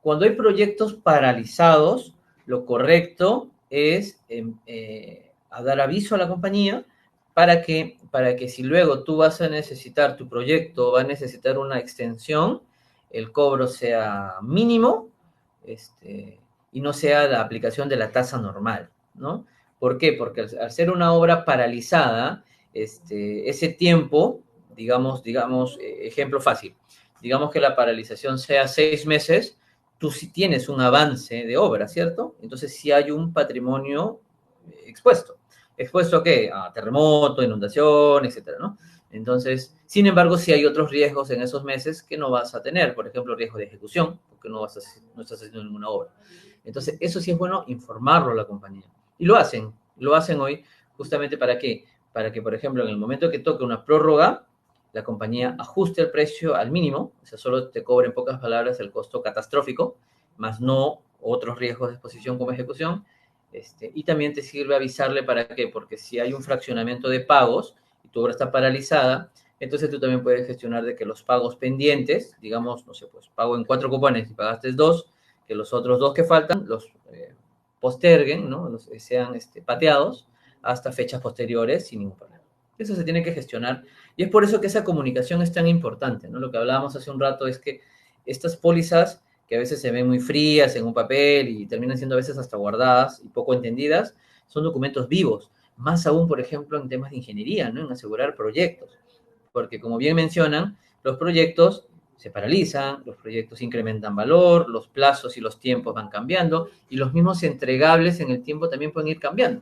Cuando hay proyectos paralizados, lo correcto es a dar aviso a la compañía para que si luego tú vas a necesitar tu proyecto, va a necesitar una extensión, el cobro sea mínimo y no sea la aplicación de la tasa normal, ¿no? ¿Por qué? Porque al ser una obra paralizada, ese tiempo, digamos, ejemplo fácil, digamos que la paralización sea 6 meses, tú sí tienes un avance de obra, ¿cierto? Entonces sí hay un patrimonio expuesto. ¿Expuesto a qué? A terremoto, inundación, etcétera, ¿no? Entonces, sin embargo, sí hay otros riesgos en esos meses que no vas a tener, por ejemplo, riesgo de ejecución, porque no estás haciendo ninguna obra. Entonces, eso sí es bueno informarlo a la compañía. Y lo hacen hoy, justamente ¿para qué? Para que, por ejemplo, en el momento que toque una prórroga, la compañía ajuste el precio al mínimo, o sea, solo te cobre en pocas palabras el costo catastrófico, más no otros riesgos de exposición como ejecución, y también te sirve avisarle para qué, porque si hay un fraccionamiento de pagos y tu obra está paralizada, entonces tú también puedes gestionar de que los pagos pendientes, digamos, no sé, pues pago en 4 cupones y pagaste 2, que los otros 2 que faltan los posterguen, ¿no? Sean pateados hasta fechas posteriores sin ningún problema. Eso se tiene que gestionar y es por eso que esa comunicación es tan importante, ¿no? Lo que hablábamos hace un rato es que estas pólizas que a veces se ven muy frías en un papel y terminan siendo a veces hasta guardadas y poco entendidas, son documentos vivos, más aún, por ejemplo, en temas de ingeniería, ¿no? En asegurar proyectos, porque como bien mencionan, los proyectos se paralizan, los proyectos incrementan valor, los plazos y los tiempos van cambiando y los mismos entregables en el tiempo también pueden ir cambiando.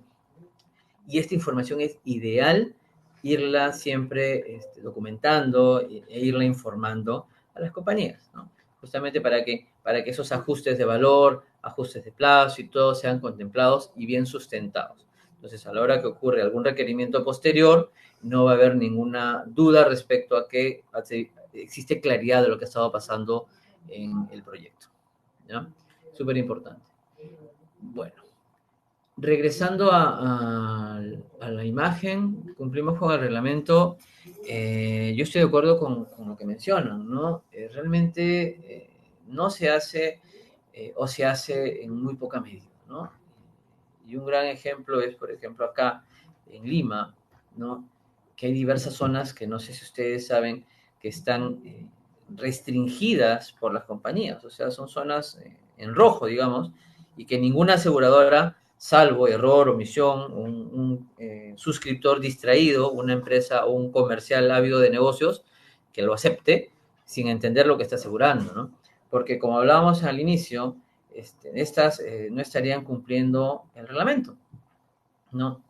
Y esta información es ideal irla siempre documentando e irla informando a las compañías, ¿no? Justamente para que esos ajustes de valor, ajustes de plazo y todo sean contemplados y bien sustentados. Entonces, a la hora que ocurre algún requerimiento posterior, no va a haber ninguna duda respecto a que existe claridad de lo que ha estado pasando en el proyecto, ¿ya? Súper importante. Bueno, regresando a la imagen, cumplimos con el reglamento. Yo estoy de acuerdo con lo que mencionan, ¿no? Realmente no se hace o se hace en muy poca medida, ¿no? Y un gran ejemplo es, por ejemplo, acá en Lima, ¿no? Que hay diversas zonas que no sé si ustedes saben que están restringidas por las compañías, o sea, son zonas en rojo, digamos, y que ninguna aseguradora, salvo error, omisión, un suscriptor distraído, una empresa o un comercial ávido de negocios, que lo acepte sin entender lo que está asegurando, ¿no? Porque como hablábamos al inicio, estas no estarían cumpliendo el reglamento, ¿no?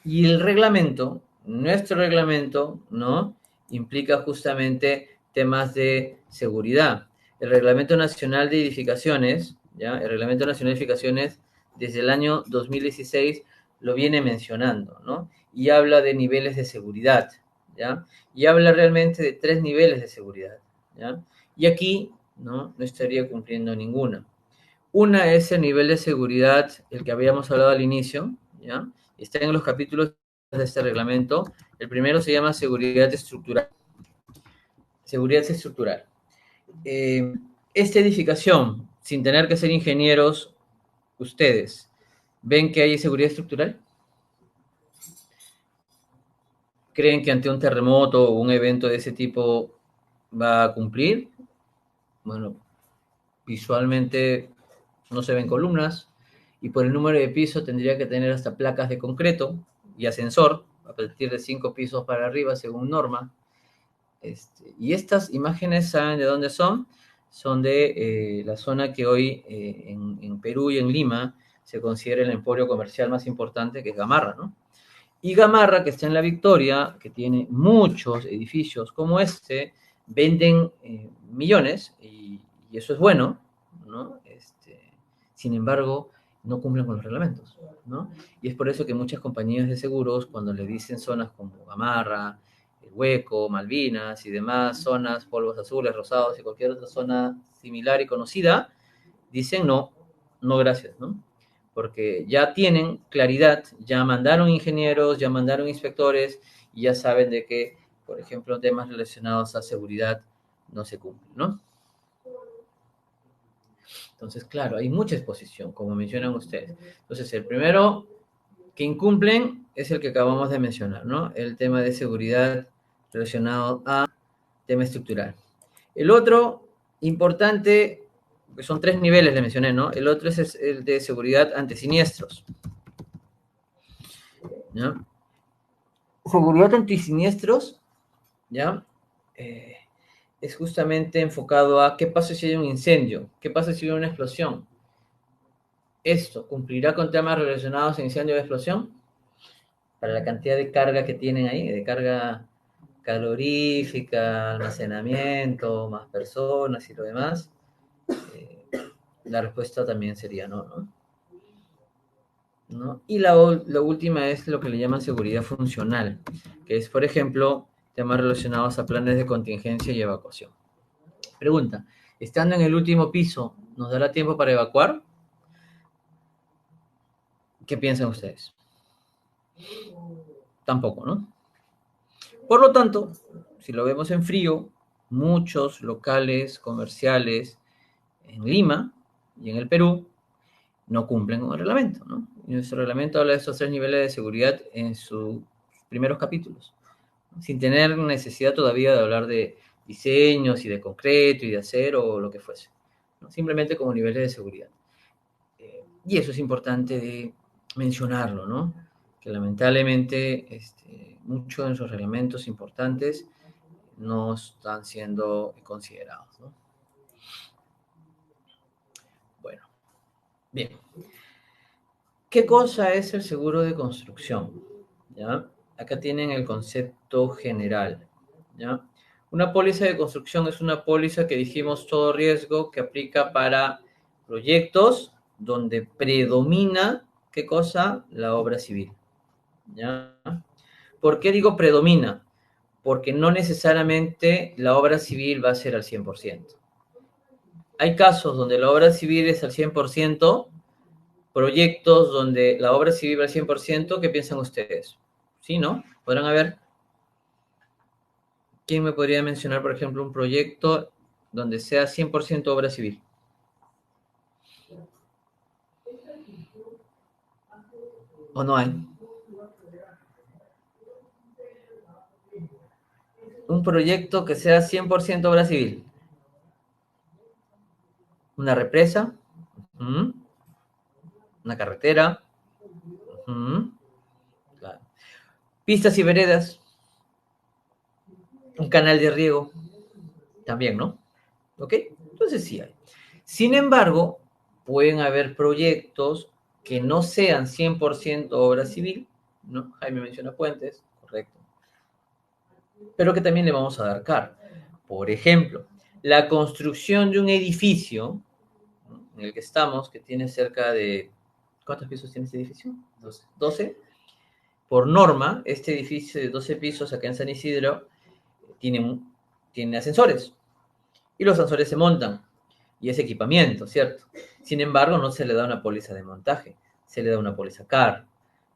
Y el reglamento, nuestro reglamento, ¿no? Implica justamente temas de seguridad. El Reglamento Nacional de Edificaciones, ¿ya? El Reglamento Nacional de Edificaciones, desde el año 2016 lo viene mencionando, ¿no? Y habla de niveles de seguridad, ¿ya? Y habla realmente de 3 niveles de seguridad, ¿ya? Y aquí, ¿no? No estaría cumpliendo ninguna. Una es el nivel de seguridad, el que habíamos hablado al inicio, ¿ya? Está en los capítulos de este reglamento. El primero se llama seguridad estructural. Seguridad estructural. Eh, esta edificación, sin tener que ser ingenieros, ustedes, ¿ven que hay seguridad estructural? ¿Creen que ante un terremoto o un evento de ese tipo va a cumplir? Bueno, visualmente no se ven columnas y por el número de pisos tendría que tener hasta placas de concreto y ascensor a partir de 5 pisos para arriba según norma. Y estas imágenes, ¿saben de dónde son? Son de la zona que hoy en Perú y en Lima se considera el emporio comercial más importante, que es Gamarra, ¿no? Y Gamarra, que está en La Victoria, que tiene muchos edificios como este, venden millones y eso es bueno, ¿no? Sin embargo, no cumplen con los reglamentos, ¿no? Y es por eso que muchas compañías de seguros, cuando le dicen zonas como Gamarra, El Hueco, Malvinas y demás zonas, polvos azules, rosados y cualquier otra zona similar y conocida, dicen no, no gracias, ¿no? Porque ya tienen claridad, ya mandaron ingenieros, ya mandaron inspectores y ya saben de que, por ejemplo, temas relacionados a seguridad no se cumplen, ¿no? Entonces, claro, hay mucha exposición, como mencionan ustedes. Entonces, el primero que incumplen es el que acabamos de mencionar, ¿no? El tema de seguridad relacionado a tema estructural. El otro importante, que son 3 niveles, le mencioné, ¿no? El otro es el de seguridad ante siniestros, ¿ya? Seguridad ante siniestros, ¿ya? Eh, es justamente enfocado a qué pasa si hay un incendio, qué pasa si hay una explosión. ¿Esto cumplirá con temas relacionados a incendio o explosión? Para la cantidad de carga que tienen ahí, de carga calorífica, almacenamiento, más personas y lo demás, eh, la respuesta también sería no, ¿no? ¿No? Y la última es lo que le llaman seguridad funcional, que es, por ejemplo, temas relacionados a planes de contingencia y evacuación. Pregunta, estando en el último piso, ¿nos dará tiempo para evacuar? ¿Qué piensan ustedes? Tampoco, ¿no? Por lo tanto, si lo vemos en frío, muchos locales comerciales en Lima y en el Perú no cumplen con el reglamento, ¿no? Y nuestro reglamento habla de estos 3 niveles de seguridad en sus primeros capítulos, ¿no? Sin tener necesidad todavía de hablar de diseños y de concreto y de acero o lo que fuese, ¿no? Simplemente como niveles de seguridad. Y eso es importante de mencionarlo, ¿no? Que lamentablemente muchos de nuestros reglamentos importantes no están siendo considerados, ¿no? Bueno, bien. ¿Qué cosa es el seguro de construcción? ¿Ya? Acá tienen el concepto general, ¿ya? Una póliza de construcción es una póliza que dijimos todo riesgo que aplica para proyectos donde predomina, ¿qué cosa? La obra civil, ¿ya? ¿Por qué digo predomina? Porque no necesariamente la obra civil va a ser al 100%. Hay casos donde la obra civil es al 100%, proyectos donde la obra civil va al 100%, ¿qué piensan ustedes? ¿Sí, no? ¿Podrán haber? ¿Quién me podría mencionar, por ejemplo, un proyecto donde sea 100% obra civil? ¿O no hay? Un proyecto que sea 100% obra civil. Una represa, uh-huh. Una carretera, uh-huh. Claro. Pistas y veredas, un canal de riego, también, ¿no? ¿Ok? Entonces sí hay. Sin embargo, pueden haber proyectos que no sean 100% obra civil, ¿no? Jaime menciona puentes, correcto, pero que también le vamos a dar CAR. Por ejemplo, la construcción de un edificio, ¿no?, en el que estamos, que tiene cerca de... ¿Cuántos pisos tiene este edificio? 12. 12. Por norma, este edificio de 12 pisos acá en San Isidro tiene ascensores, y los ascensores se montan, y es equipamiento, ¿cierto? Sin embargo, no se le da una póliza de montaje, se le da una póliza CAR.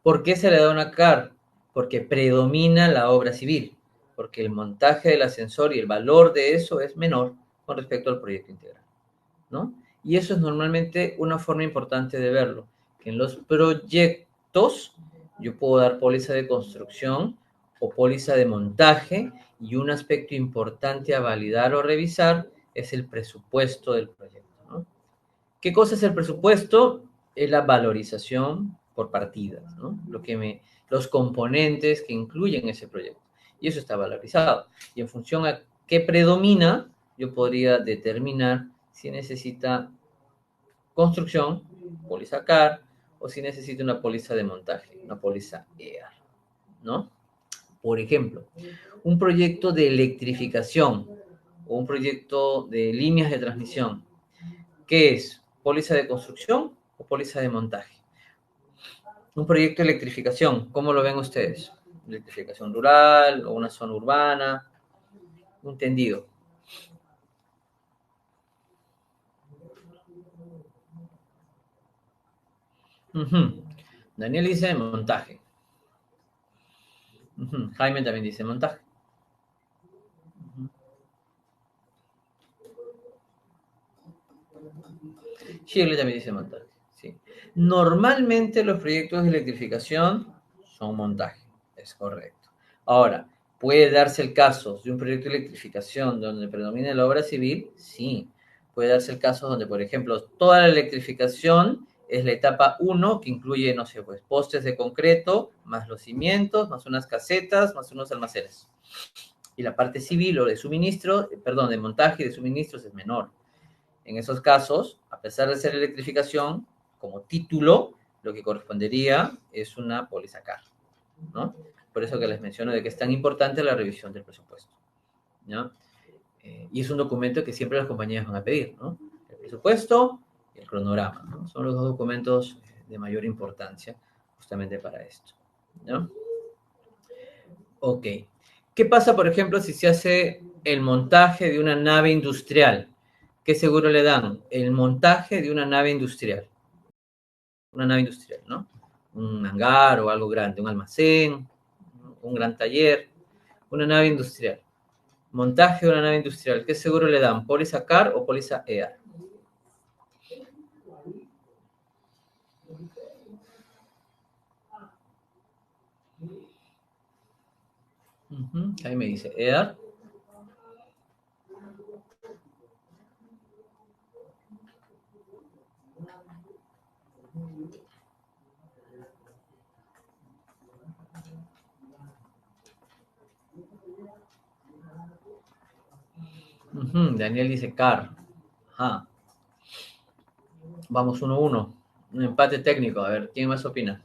¿Por qué se le da una CAR? Porque predomina la obra civil, porque el montaje del ascensor y el valor de eso es menor con respecto al proyecto integral, ¿no? Y eso es normalmente una forma importante de verlo, que en los proyectos yo puedo dar póliza de construcción o póliza de montaje, y un aspecto importante a validar o revisar es el presupuesto del proyecto, ¿no? ¿Qué cosa es el presupuesto? Es la valorización por partidas, ¿no? Los componentes que incluyen ese proyecto. Y eso está valorizado. Y en función a qué predomina, yo podría determinar si necesita construcción, póliza CAR, o si necesita una póliza de montaje, una póliza EAR, ¿no? Por ejemplo, un proyecto de electrificación o un proyecto de líneas de transmisión. ¿Qué es? ¿Póliza de construcción o póliza de montaje? Un proyecto de electrificación, ¿cómo lo ven ustedes? ¿Electrificación rural o una zona urbana? Un tendido. Uh-huh. Daniel dice montaje. Uh-huh. Jaime también dice montaje. Uh-huh. Shirley también dice montaje. Sí. Normalmente los proyectos de electrificación son montaje, es correcto. Ahora, ¿puede darse el caso de un proyecto de electrificación donde predomine la obra civil? Sí. Puede darse el caso donde, por ejemplo, toda la electrificación es la etapa 1, que incluye, no sé, pues postes de concreto, más los cimientos, más unas casetas, más unos almacenes. Y la parte civil o de suministro, perdón, de montaje y de suministros es menor. En esos casos, a pesar de ser electrificación, como título, lo que correspondería es una póliza CAR, ¿no? Por eso que les menciono de que es tan importante la revisión del presupuesto, ¿no? Y es un documento que siempre las compañías van a pedir, ¿no? El presupuesto y el cronograma, ¿no? Son los dos documentos de mayor importancia justamente para esto, ¿no? Ok. ¿Qué pasa, por ejemplo, si se hace el montaje de una nave industrial? ¿Qué seguro le dan? El montaje de una nave industrial. Una nave industrial, ¿no? Un hangar o algo grande, un almacén, un gran taller, una nave industrial. Montaje de una nave industrial. ¿Qué seguro le dan? ¿Póliza CAR o póliza EAR? Ahí me dice EAR. Daniel dice CAR. Ajá. Vamos 1-1. Un empate técnico. A ver, ¿quién más opina?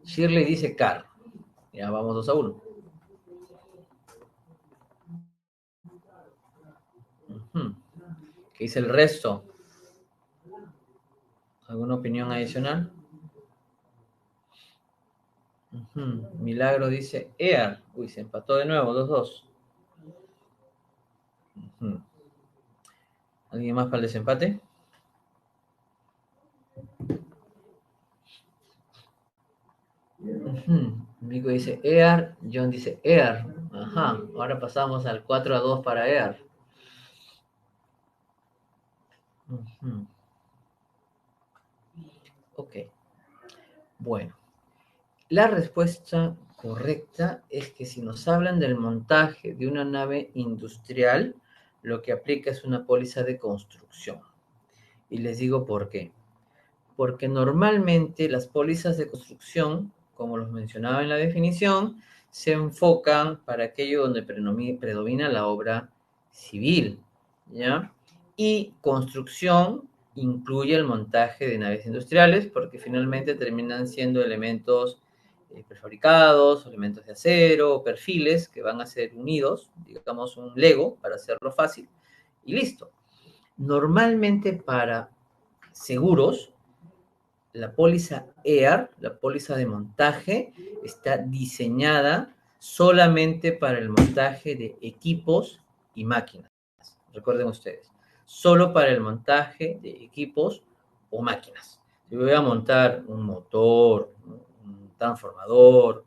Shirley dice CAR. Ya vamos 2-1. ¿Qué dice el resto? ¿Alguna opinión adicional? Milagro dice EAR. Uy, se empató de nuevo, 2-2. ¿Alguien más para el desempate? Mico dice EAR, John dice EAR. Ajá, ahora pasamos al 4-2 para EAR. Ok, bueno. La respuesta correcta es que si nos hablan del montaje de una nave industrial, lo que aplica es una póliza de construcción. Y les digo por qué. Porque normalmente las pólizas de construcción, como los mencionaba en la definición, se enfocan para aquello donde predomina la obra civil, ¿ya? Y construcción incluye el montaje de naves industriales porque finalmente terminan siendo elementos prefabricados, elementos de acero, perfiles que van a ser unidos, digamos un Lego para hacerlo fácil, y listo. Normalmente para seguros, la póliza EAR, la póliza de montaje, está diseñada solamente para el montaje de equipos y máquinas. Recuerden ustedes, solo para el montaje de equipos o máquinas. Si voy a montar un motor, un transformador,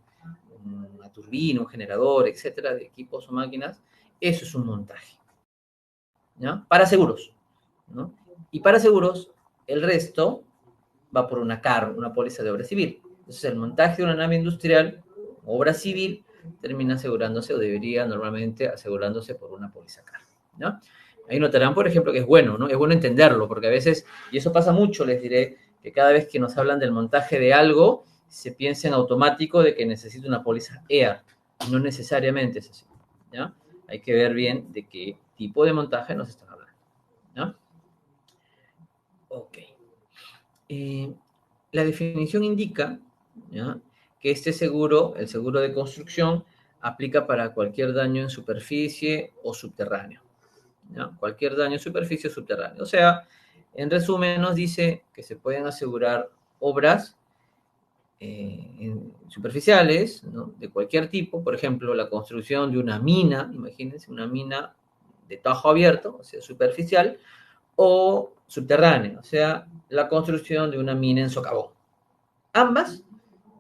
una turbina, un generador, etcétera, de equipos o máquinas, eso es un montaje, ¿no? Para seguros, ¿no? Y para seguros, el resto va por una CAR, una póliza de obra civil. Entonces, el montaje de una nave industrial, obra civil, termina asegurándose o debería normalmente asegurándose por una póliza CAR, ¿no? Ahí notarán, por ejemplo, que es bueno, ¿no? Es bueno entenderlo, porque a veces, y eso pasa mucho, les diré, que cada vez que nos hablan del montaje de algo, se piensa en automático de que necesita una póliza EAR. No necesariamente es así, ¿ya? Hay que ver bien de qué tipo de montaje nos están hablando, ¿no? Ok. La definición indica, ¿ya?, que este seguro, el seguro de construcción, aplica para cualquier daño en superficie o subterráneo, ¿ya? Cualquier daño en superficie o subterráneo. O sea, en resumen, nos dice que se pueden asegurar obras superficiales, ¿no?, de cualquier tipo, por ejemplo, la construcción de una mina, imagínense, una mina de tajo abierto, o sea, superficial, o subterránea, o sea, la construcción de una mina en socavón. Ambas,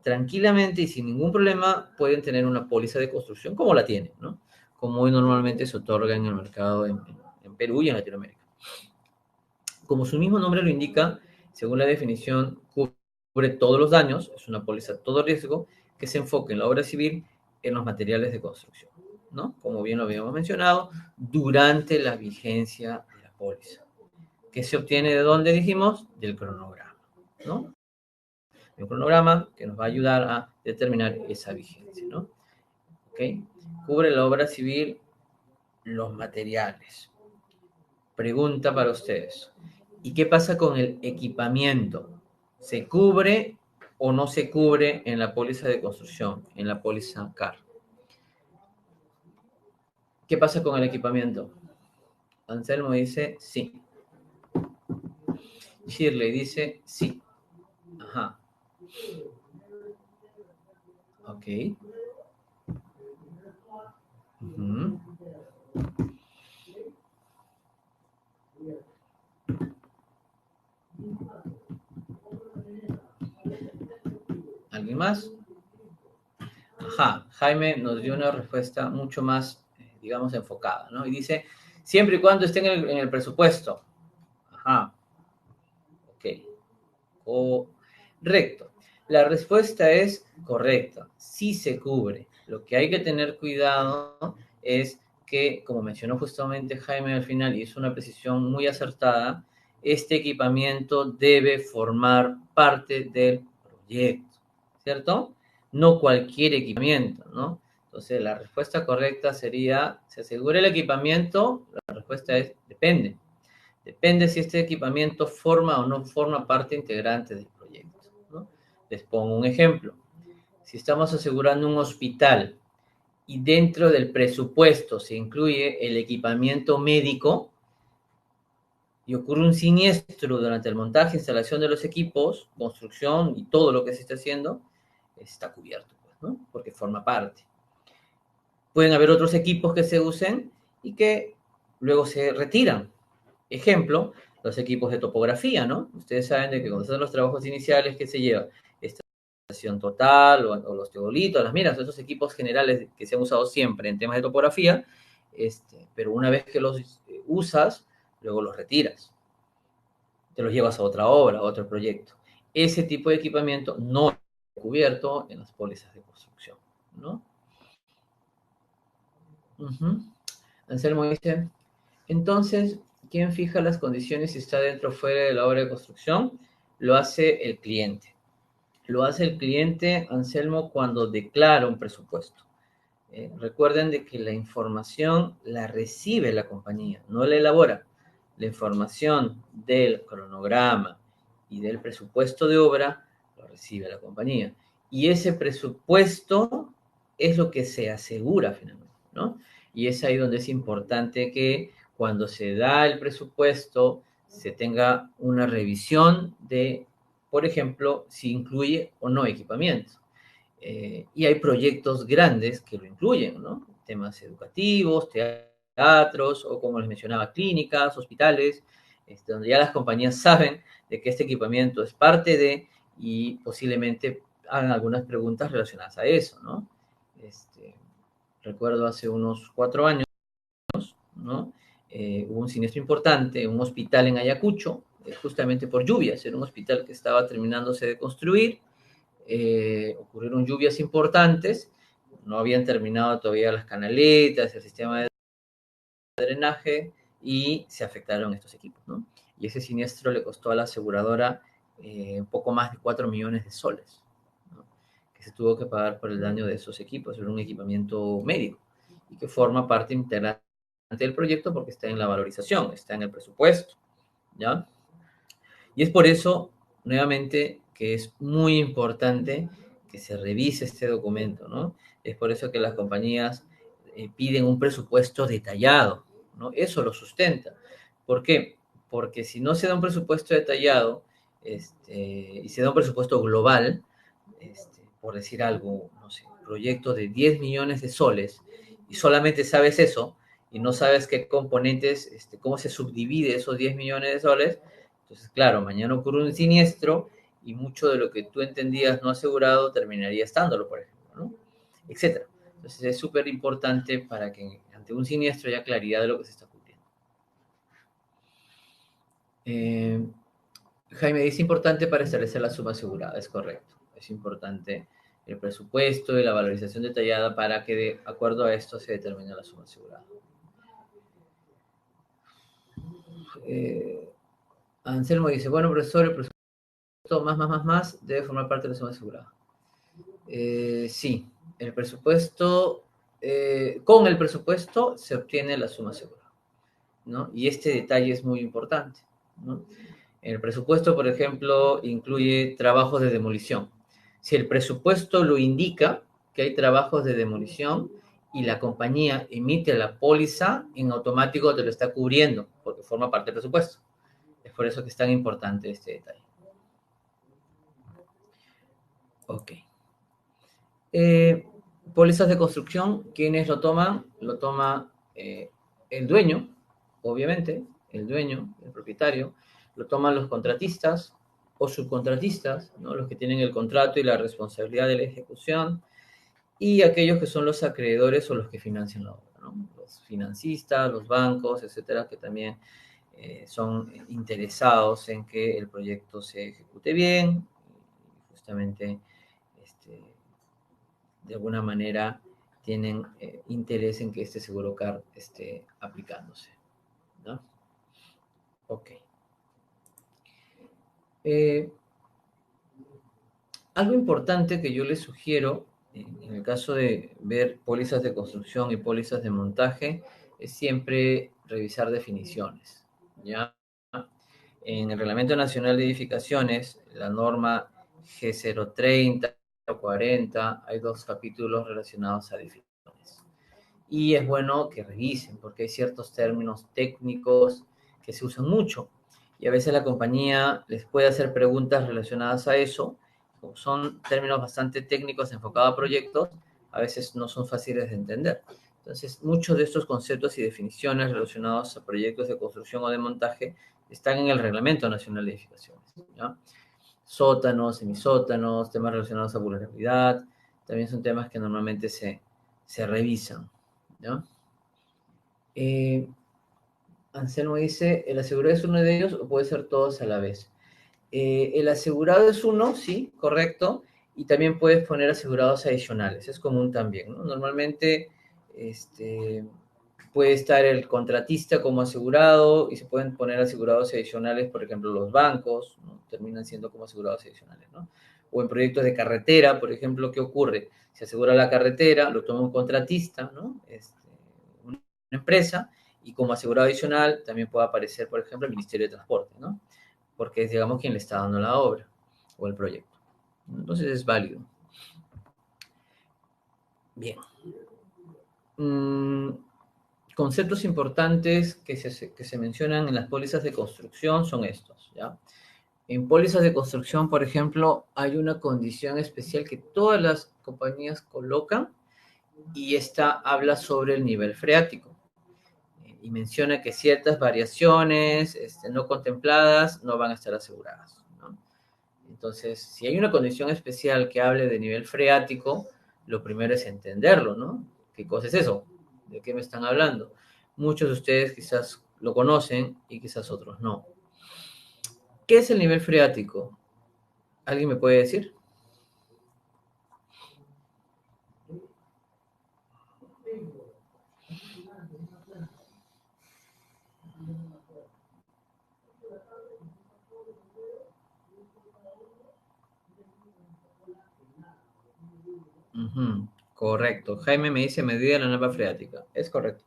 tranquilamente y sin ningún problema, pueden tener una póliza de construcción como la tienen, ¿no? Como hoy normalmente se otorga en el mercado en Perú y en Latinoamérica. Como su mismo nombre lo indica, según la definición, cubre todos los daños, es una póliza todo riesgo que se enfoca en la obra civil, en los materiales de construcción, ¿no? Como bien lo habíamos mencionado, durante la vigencia de la póliza. ¿Qué se obtiene de dónde dijimos? Del cronograma, ¿no? Un cronograma que nos va a ayudar a determinar esa vigencia, ¿no? ¿Ok? Cubre la obra civil, los materiales. Pregunta para ustedes. ¿Y qué pasa con el equipamiento? ¿Se cubre o no se cubre en la póliza de construcción, en la póliza CAR? ¿Qué pasa con el equipamiento? Anselmo dice sí. Shirley dice sí. Ajá. Ok. Ujú. ¿Alguien más? Ajá, Jaime nos dio una respuesta mucho más, digamos, enfocada, ¿no? Y dice, siempre y cuando esté en el presupuesto. Ajá, ok. Correcto. La respuesta es correcta. Sí se cubre. Lo que hay que tener cuidado es que, como mencionó justamente Jaime al final, y es una precisión muy acertada, este equipamiento debe formar parte del proyecto, ¿cierto? No cualquier equipamiento, ¿no? Entonces, la respuesta correcta sería, ¿se asegura el equipamiento? La respuesta es, depende. Depende si este equipamiento forma o no forma parte integrante del proyecto, ¿no? Les pongo un ejemplo. Si estamos asegurando un hospital y dentro del presupuesto se incluye el equipamiento médico y ocurre un siniestro durante el montaje e instalación de los equipos, construcción y todo lo que se está haciendo, está cubierto, pues, ¿no? Porque forma parte. Pueden haber otros equipos que se usen y que luego se retiran. Ejemplo, los equipos de topografía, ¿no? Ustedes saben de que cuando se hacen los trabajos iniciales, ¿qué se lleva? Estación total o los teodolitos, las miras, esos equipos generales que se han usado siempre en temas de topografía, pero una vez que los usas, luego los retiras, te los llevas a otra obra, a otro proyecto. Ese tipo de equipamiento no es cubierto en las pólizas de construcción, ¿no? Uh-huh. Anselmo dice, entonces, ¿quién fija las condiciones si está dentro o fuera de la obra de construcción? Lo hace el cliente. Lo hace el cliente, Anselmo, cuando declara un presupuesto. Recuerden de que la información la recibe la compañía, no la elabora. La información del cronograma y del presupuesto de obra lo recibe la compañía. Y ese presupuesto es lo que se asegura finalmente, ¿no? Y es ahí donde es importante que cuando se da el presupuesto se tenga una revisión de, por ejemplo, si incluye o no equipamiento. Y hay proyectos grandes que lo incluyen, ¿no? Temas educativos, teatros, o como les mencionaba, clínicas, hospitales, donde ya las compañías saben de que este equipamiento es parte de y posiblemente hagan algunas preguntas relacionadas a eso, ¿no? Este, recuerdo hace unos 4 años, ¿no? Hubo un siniestro importante en un hospital en Ayacucho, justamente por lluvias, era un hospital que estaba terminándose de construir, ocurrieron lluvias importantes, no habían terminado todavía las canaletas, el sistema de drenaje y se afectaron estos equipos, ¿no? Y ese siniestro le costó a la aseguradora un poco más de 4 millones de soles, ¿no? Que se tuvo que pagar por el daño de esos equipos, era un equipamiento médico y que forma parte integrante del proyecto porque está en la valorización, está en el presupuesto, ¿ya? Y es por eso, nuevamente, que es muy importante que se revise este documento, ¿no? Es por eso que las compañías piden un presupuesto detallado, ¿no? Eso lo sustenta. ¿Por qué? Porque si no se da un presupuesto detallado y se da un presupuesto global, por decir algo, no sé, proyecto de 10 millones de soles, y solamente sabes eso, y no sabes qué componentes, cómo se subdivide esos 10 millones de soles, entonces, claro, mañana ocurre un siniestro y mucho de lo que tú entendías no asegurado terminaría estándolo, por ejemplo, ¿no? Etcétera. Entonces, es súper importante para que ante un siniestro haya claridad de lo que se está cubriendo. Jaime, es importante para establecer la suma asegurada, es correcto. Es importante el presupuesto y la valorización detallada para que de acuerdo a esto se determine la suma asegurada. Eh, Anselmo dice, bueno, profesor, el presupuesto más debe formar parte de la suma asegurada. Sí, el presupuesto, con el presupuesto se obtiene la suma asegurada, ¿no? Y este detalle es muy importante, ¿no? El presupuesto, por ejemplo, incluye trabajos de demolición. Si el presupuesto lo indica que hay trabajos de demolición y la compañía emite la póliza, en automático te lo está cubriendo porque forma parte del presupuesto. Es por eso que es tan importante este detalle. Ok. Pólizas de construcción, ¿quiénes lo toman? Lo toma el dueño, obviamente, el dueño, el propietario, lo toman los contratistas o subcontratistas, ¿no? Los que tienen el contrato y la responsabilidad de la ejecución, y aquellos que son los acreedores o los que financian la obra, ¿no? Los financistas, los bancos, etcétera, que también son interesados en que el proyecto se ejecute bien, justamente este, de alguna manera tienen interés en que este seguro CAR esté aplicándose, ¿no? Ok. Eh, Algo importante que yo les sugiero, en el caso de ver pólizas de construcción y pólizas de montaje, es siempre revisar definiciones, ¿ya? En el Reglamento Nacional de Edificaciones, la norma G030 o 40, hay dos capítulos relacionados a definiciones. Y es bueno que revisen, porque hay ciertos términos técnicos que se usan mucho y a veces la compañía les puede hacer preguntas relacionadas a eso. Como son términos bastante técnicos enfocados a proyectos, a veces no son fáciles de entender. Entonces, muchos de estos conceptos y definiciones relacionados a proyectos de construcción o de montaje están en el Reglamento Nacional de Edificaciones, ¿ya? Sótanos, semisótanos, temas relacionados a vulnerabilidad, también son temas que normalmente se revisan, ¿ya? Eh, Anselmo dice, ¿el asegurado es uno de ellos o puede ser todos a la vez? El asegurado es uno, sí, correcto, y también puedes poner asegurados adicionales, es común también, ¿no? Normalmente puede estar el contratista como asegurado y se pueden poner asegurados adicionales, por ejemplo, los bancos, ¿no? Terminan siendo como asegurados adicionales, ¿no? O en proyectos de carretera, por ejemplo, ¿qué ocurre? Se asegura la carretera, lo toma un contratista, ¿no? Una empresa, y como asegurado adicional también puede aparecer, por ejemplo, el Ministerio de Transporte, ¿no? Porque es, digamos, quien le está dando la obra o el proyecto. Entonces es válido. Bien. Conceptos importantes que se mencionan en las pólizas de construcción son estos, ¿ya? En pólizas de construcción, por ejemplo, hay una condición especial que todas las compañías colocan y esta habla sobre el nivel freático. Y menciona que ciertas variaciones no contempladas no van a estar aseguradas, ¿no? Entonces, si hay una condición especial que hable de nivel freático, lo primero es entenderlo, ¿no? ¿Qué cosa es eso? ¿De qué me están hablando? Muchos de ustedes quizás lo conocen y quizás otros no. ¿Qué es el nivel freático? ¿Alguien me puede decir? Correcto. Jaime me dice medida de la napa freática. Es correcto.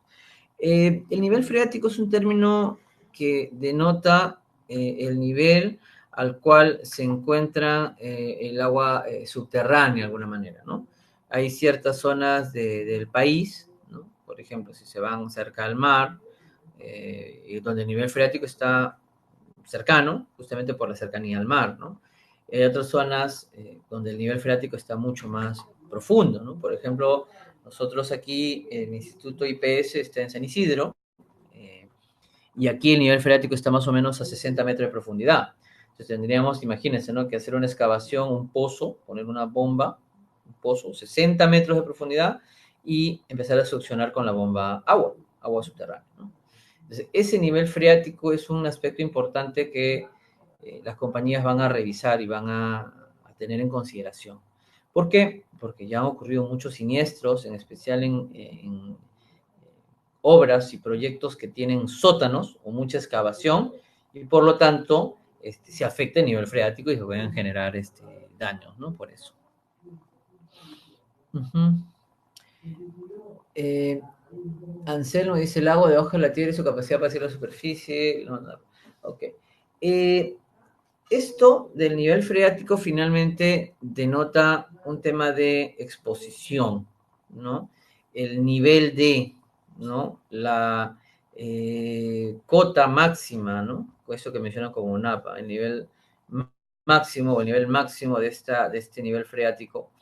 El nivel freático es un término que denota el nivel al cual se encuentra el agua subterránea de alguna manera, ¿no? Hay ciertas zonas del país, ¿no? Por ejemplo, si se van cerca al mar, donde el nivel freático está cercano, justamente por la cercanía al mar, ¿no? Hay otras zonas donde el nivel freático está mucho más profundo, ¿no? Por ejemplo, nosotros aquí, el Instituto IPS está en San Isidro, y aquí el nivel freático está más o menos a 60 metros de profundidad. Entonces tendríamos, imagínense, ¿no? Que hacer una excavación, un pozo, poner una bomba, un pozo, 60 metros de profundidad, y empezar a succionar con la bomba agua subterránea, ¿no? Entonces, ese nivel freático es un aspecto importante que las compañías van a revisar y van a tener en consideración. ¿Por qué? Porque ya han ocurrido muchos siniestros, en especial en obras y proyectos que tienen sótanos o mucha excavación, y por lo tanto se afecta el nivel freático y se pueden generar daños, ¿no? Por eso. Anselmo dice, el agua debajo de la tierra y su capacidad para hacer la superficie. No. Ok. Esto del nivel freático finalmente denota un tema de exposición, ¿no? El nivel de, ¿no? La cota máxima, ¿no? Eso que menciona como NAPA, el nivel máximo o el nivel máximo de este nivel freático,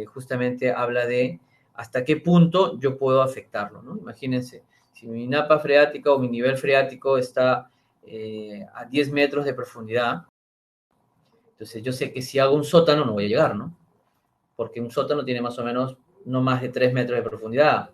justamente habla de hasta qué punto yo puedo afectarlo, ¿no? Imagínense, si mi napa freática o mi nivel freático está a 10 metros de profundidad, entonces yo sé que si hago un sótano no voy a llegar, ¿no? Porque un sótano tiene más o menos no más de 3 metros de profundidad.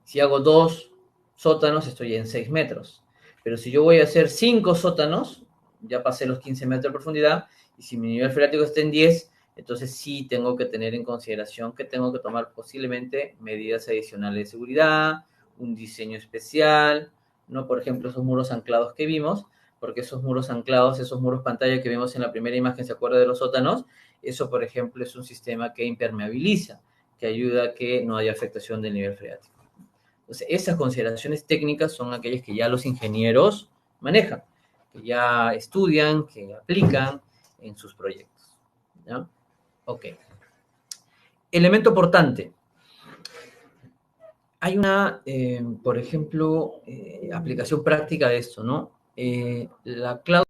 Si hago 2 sótanos, estoy en 6 metros. Pero si yo voy a hacer 5 sótanos, ya pasé los 15 metros de profundidad, y si mi nivel freático está en 10, entonces sí tengo que tener en consideración que tengo que tomar posiblemente medidas adicionales de seguridad, un diseño especial, ¿no? Por ejemplo, esos muros anclados que vimos, porque esos muros anclados, esos muros pantalla que vimos en la primera imagen, ¿se acuerda de los sótanos? Eso, por ejemplo, es un sistema que impermeabiliza, que ayuda a que no haya afectación del nivel freático. Entonces, esas consideraciones técnicas son aquellas que ya los ingenieros manejan, que ya estudian, que aplican en sus proyectos. ¿Ya? Ok. Elemento portante. Hay una, por ejemplo, aplicación práctica de esto, ¿no? La cláusula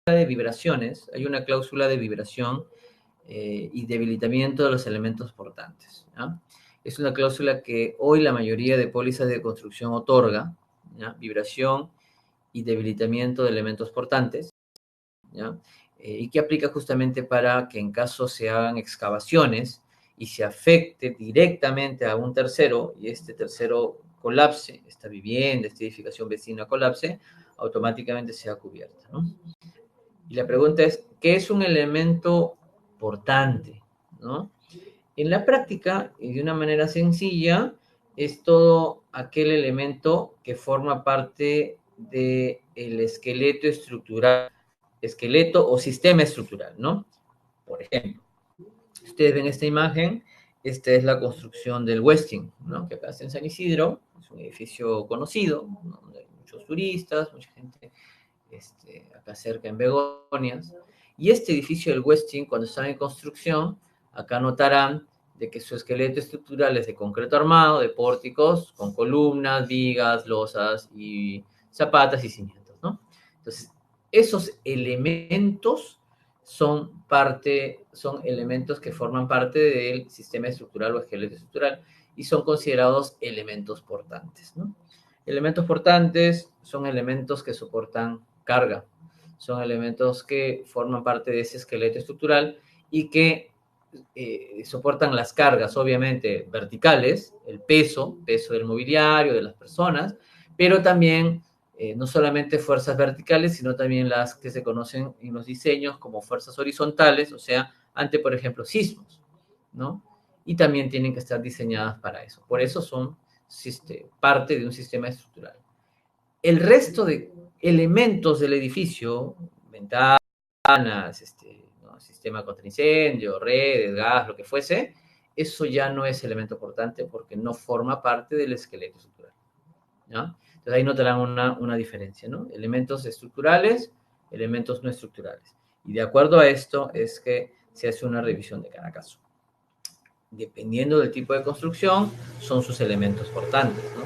de vibraciones, hay una cláusula de vibración y debilitamiento de los elementos portantes. ¿Ya? Es una cláusula que hoy la mayoría de pólizas de construcción otorga, ¿ya? Vibración y debilitamiento de elementos portantes, ¿ya? Y que aplica justamente para que en caso se hagan excavaciones y se afecte directamente a un tercero y este tercero colapse, esta vivienda, esta edificación vecina colapse, automáticamente sea cubierta, ¿no? Y la pregunta es, ¿qué es un elemento portante? ¿No? En la práctica, y de una manera sencilla, es todo aquel elemento que forma parte del esqueleto estructural, esqueleto o sistema estructural, ¿no? Por ejemplo, ustedes ven esta imagen, esta es la construcción del Westin, ¿no? Que acá está en San Isidro, es un edificio conocido, ¿no? Donde hay muchos turistas, mucha gente acá cerca en Begonias. Y este edificio del Westin, cuando estaba en construcción, acá notarán de que su esqueleto estructural es de concreto armado, de pórticos, con columnas, vigas, losas y zapatas y cimientos, ¿no? Entonces, esos elementos son elementos que forman parte del sistema estructural o esqueleto estructural y son considerados elementos portantes, ¿no? Elementos portantes son elementos que soportan carga, son elementos que forman parte de ese esqueleto estructural y que soportan las cargas, obviamente, verticales, el peso del mobiliario, de las personas, pero también no solamente fuerzas verticales, sino también las que se conocen en los diseños como fuerzas horizontales, o sea, ante, por ejemplo, sismos, ¿no? Y también tienen que estar diseñadas para eso. Por eso son parte de un sistema estructural. El resto de elementos del edificio, ventanas, ¿no? Sistema contra incendio, redes, gas, lo que fuese, eso ya no es elemento portante porque no forma parte del esqueleto estructural, ¿no? Entonces ahí notarán una diferencia, ¿no? Elementos estructurales, elementos no estructurales. Y de acuerdo a esto es que se hace una revisión de cada caso. Dependiendo del tipo de construcción, son sus elementos portantes, ¿no?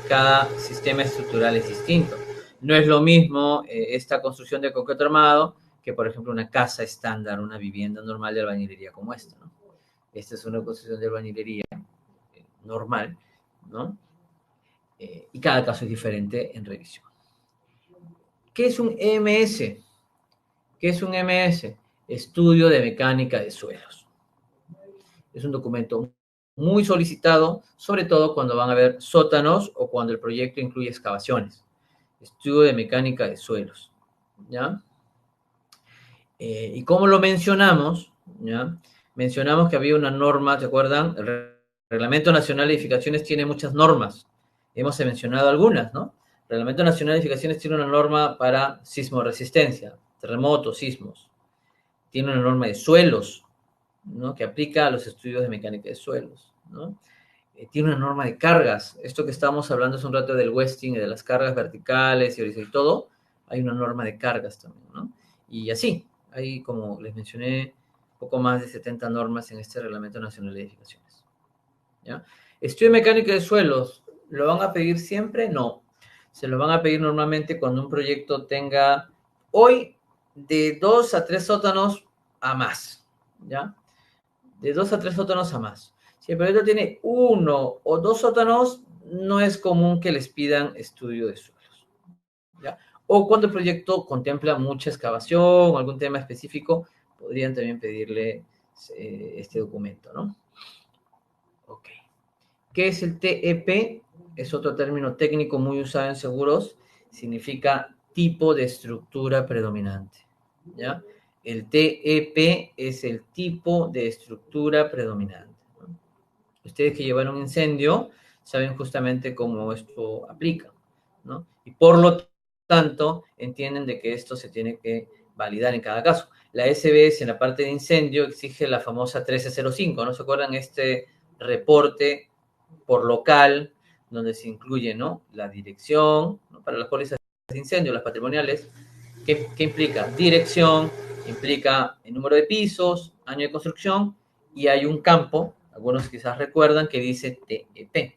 Cada sistema estructural es distinto. No es lo mismo esta construcción de concreto armado que, por ejemplo, una casa estándar, una vivienda normal de albañilería como esta, ¿no? Esta es una construcción de albañilería normal, ¿no? Y cada caso es diferente en revisión. ¿Qué es un EMS? ¿Qué es un EMS? Estudio de mecánica de suelos. Es un documento muy solicitado, sobre todo cuando van a haber sótanos o cuando el proyecto incluye excavaciones. Estudio de mecánica de suelos, ¿ya? Y como lo mencionamos, ¿ya? Mencionamos que había una norma, ¿se acuerdan? El Reglamento Nacional de Edificaciones tiene muchas normas. Hemos mencionado algunas, ¿no? El Reglamento Nacional de Edificaciones tiene una norma para sismo resistencia, terremotos, sismos. Tiene una norma de suelos, ¿no? Que aplica a los estudios de mecánica de suelos, ¿no? Tiene una norma de cargas. Esto que estábamos hablando hace un rato del Westing y de las cargas verticales y todo, hay una norma de cargas también, ¿no? Y así, hay, como les mencioné, poco más de 70 normas en este Reglamento Nacional de Edificaciones, ¿ya? Estudio de mecánica de suelos, ¿lo van a pedir siempre? No. Se lo van a pedir normalmente cuando un proyecto tenga, hoy de 2 a 3 sótanos a más, ¿ya? De 2 a 3 sótanos a más. Si el proyecto tiene 1 o 2 sótanos, no es común que les pidan estudio de suelos, ¿ya? O cuando el proyecto contempla mucha excavación o algún tema específico, podrían también pedirle este documento, ¿no? Ok. ¿Qué es el TEP? Es otro término técnico muy usado en seguros. Significa tipo de estructura predominante, ¿ya? El TEP es el tipo de estructura predominante, ¿no? Ustedes que llevaron incendio saben justamente cómo esto aplica, ¿no? Y por lo tanto entienden de que esto se tiene que validar en cada caso. La SBS en la parte de incendio exige la famosa 1305, ¿no se acuerdan? Este reporte por local, donde se incluye, ¿no?, la dirección, ¿no?, para las pólizas de incendio, las patrimoniales. ¿Qué implica? Dirección, implica el número de pisos, año de construcción, y hay un campo, algunos quizás recuerdan, que dice TEP.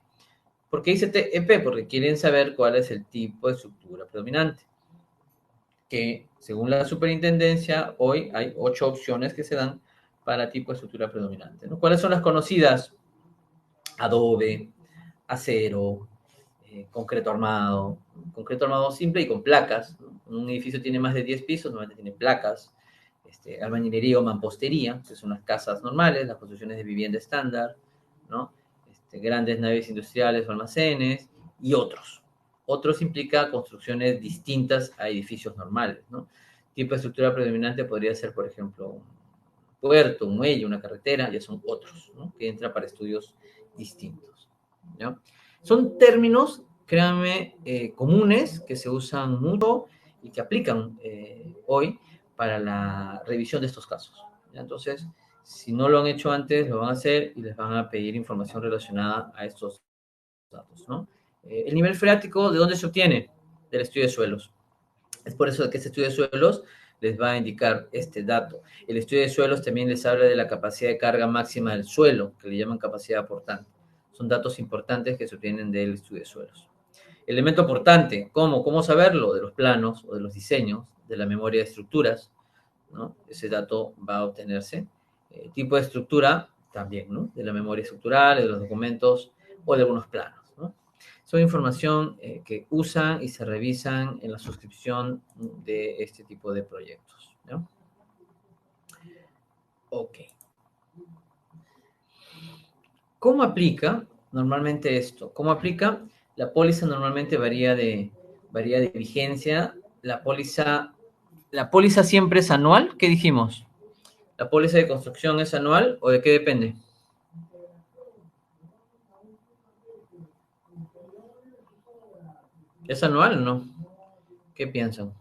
¿Por qué dice TEP? Porque quieren saber cuál es el tipo de estructura predominante. Que según la superintendencia, hoy hay 8 opciones que se dan para tipo de estructura predominante, ¿no? ¿Cuáles son las conocidas? Adobe, acero, concreto armado simple y con placas, ¿no? Un edificio tiene más de 10 pisos, normalmente tiene placas, albañilería o mampostería, que son las casas normales, las construcciones de vivienda estándar, ¿no? Grandes naves industriales o almacenes, y otros. Otros implica construcciones distintas a edificios normales, ¿no? Tipo de estructura predominante podría ser, por ejemplo, un puerto, un muelle, una carretera, ya son otros, ¿no?, que entran para estudios distintos, ¿ya? Son términos, créanme, comunes, que se usan mucho y que aplican hoy para la revisión de estos casos, ¿ya? Entonces, si no lo han hecho antes, lo van a hacer y les van a pedir información relacionada a estos datos, ¿no? El nivel freático, ¿de dónde se obtiene? Del estudio de suelos. Es por eso que este estudio de suelos les va a indicar este dato. El estudio de suelos también les habla de la capacidad de carga máxima del suelo, que le llaman capacidad aportante. Son datos importantes que se obtienen del estudio de suelos. Elemento aportante, ¿cómo? ¿Cómo saberlo? De los planos o de los diseños, de la memoria de estructuras, ¿no? Ese dato va a obtenerse. Tipo de estructura, también, ¿no?, de la memoria estructural, de los documentos o de algunos planos, ¿no? Son información que usan y se revisan en la suscripción de este tipo de proyectos, ¿no? Ok. ¿Cómo aplica normalmente esto? ¿Cómo aplica? La póliza normalmente varía de vigencia. La póliza siempre es anual. ¿Qué dijimos? ¿La póliza de construcción es anual o de qué depende? ¿Es anual o no? ¿Qué piensan?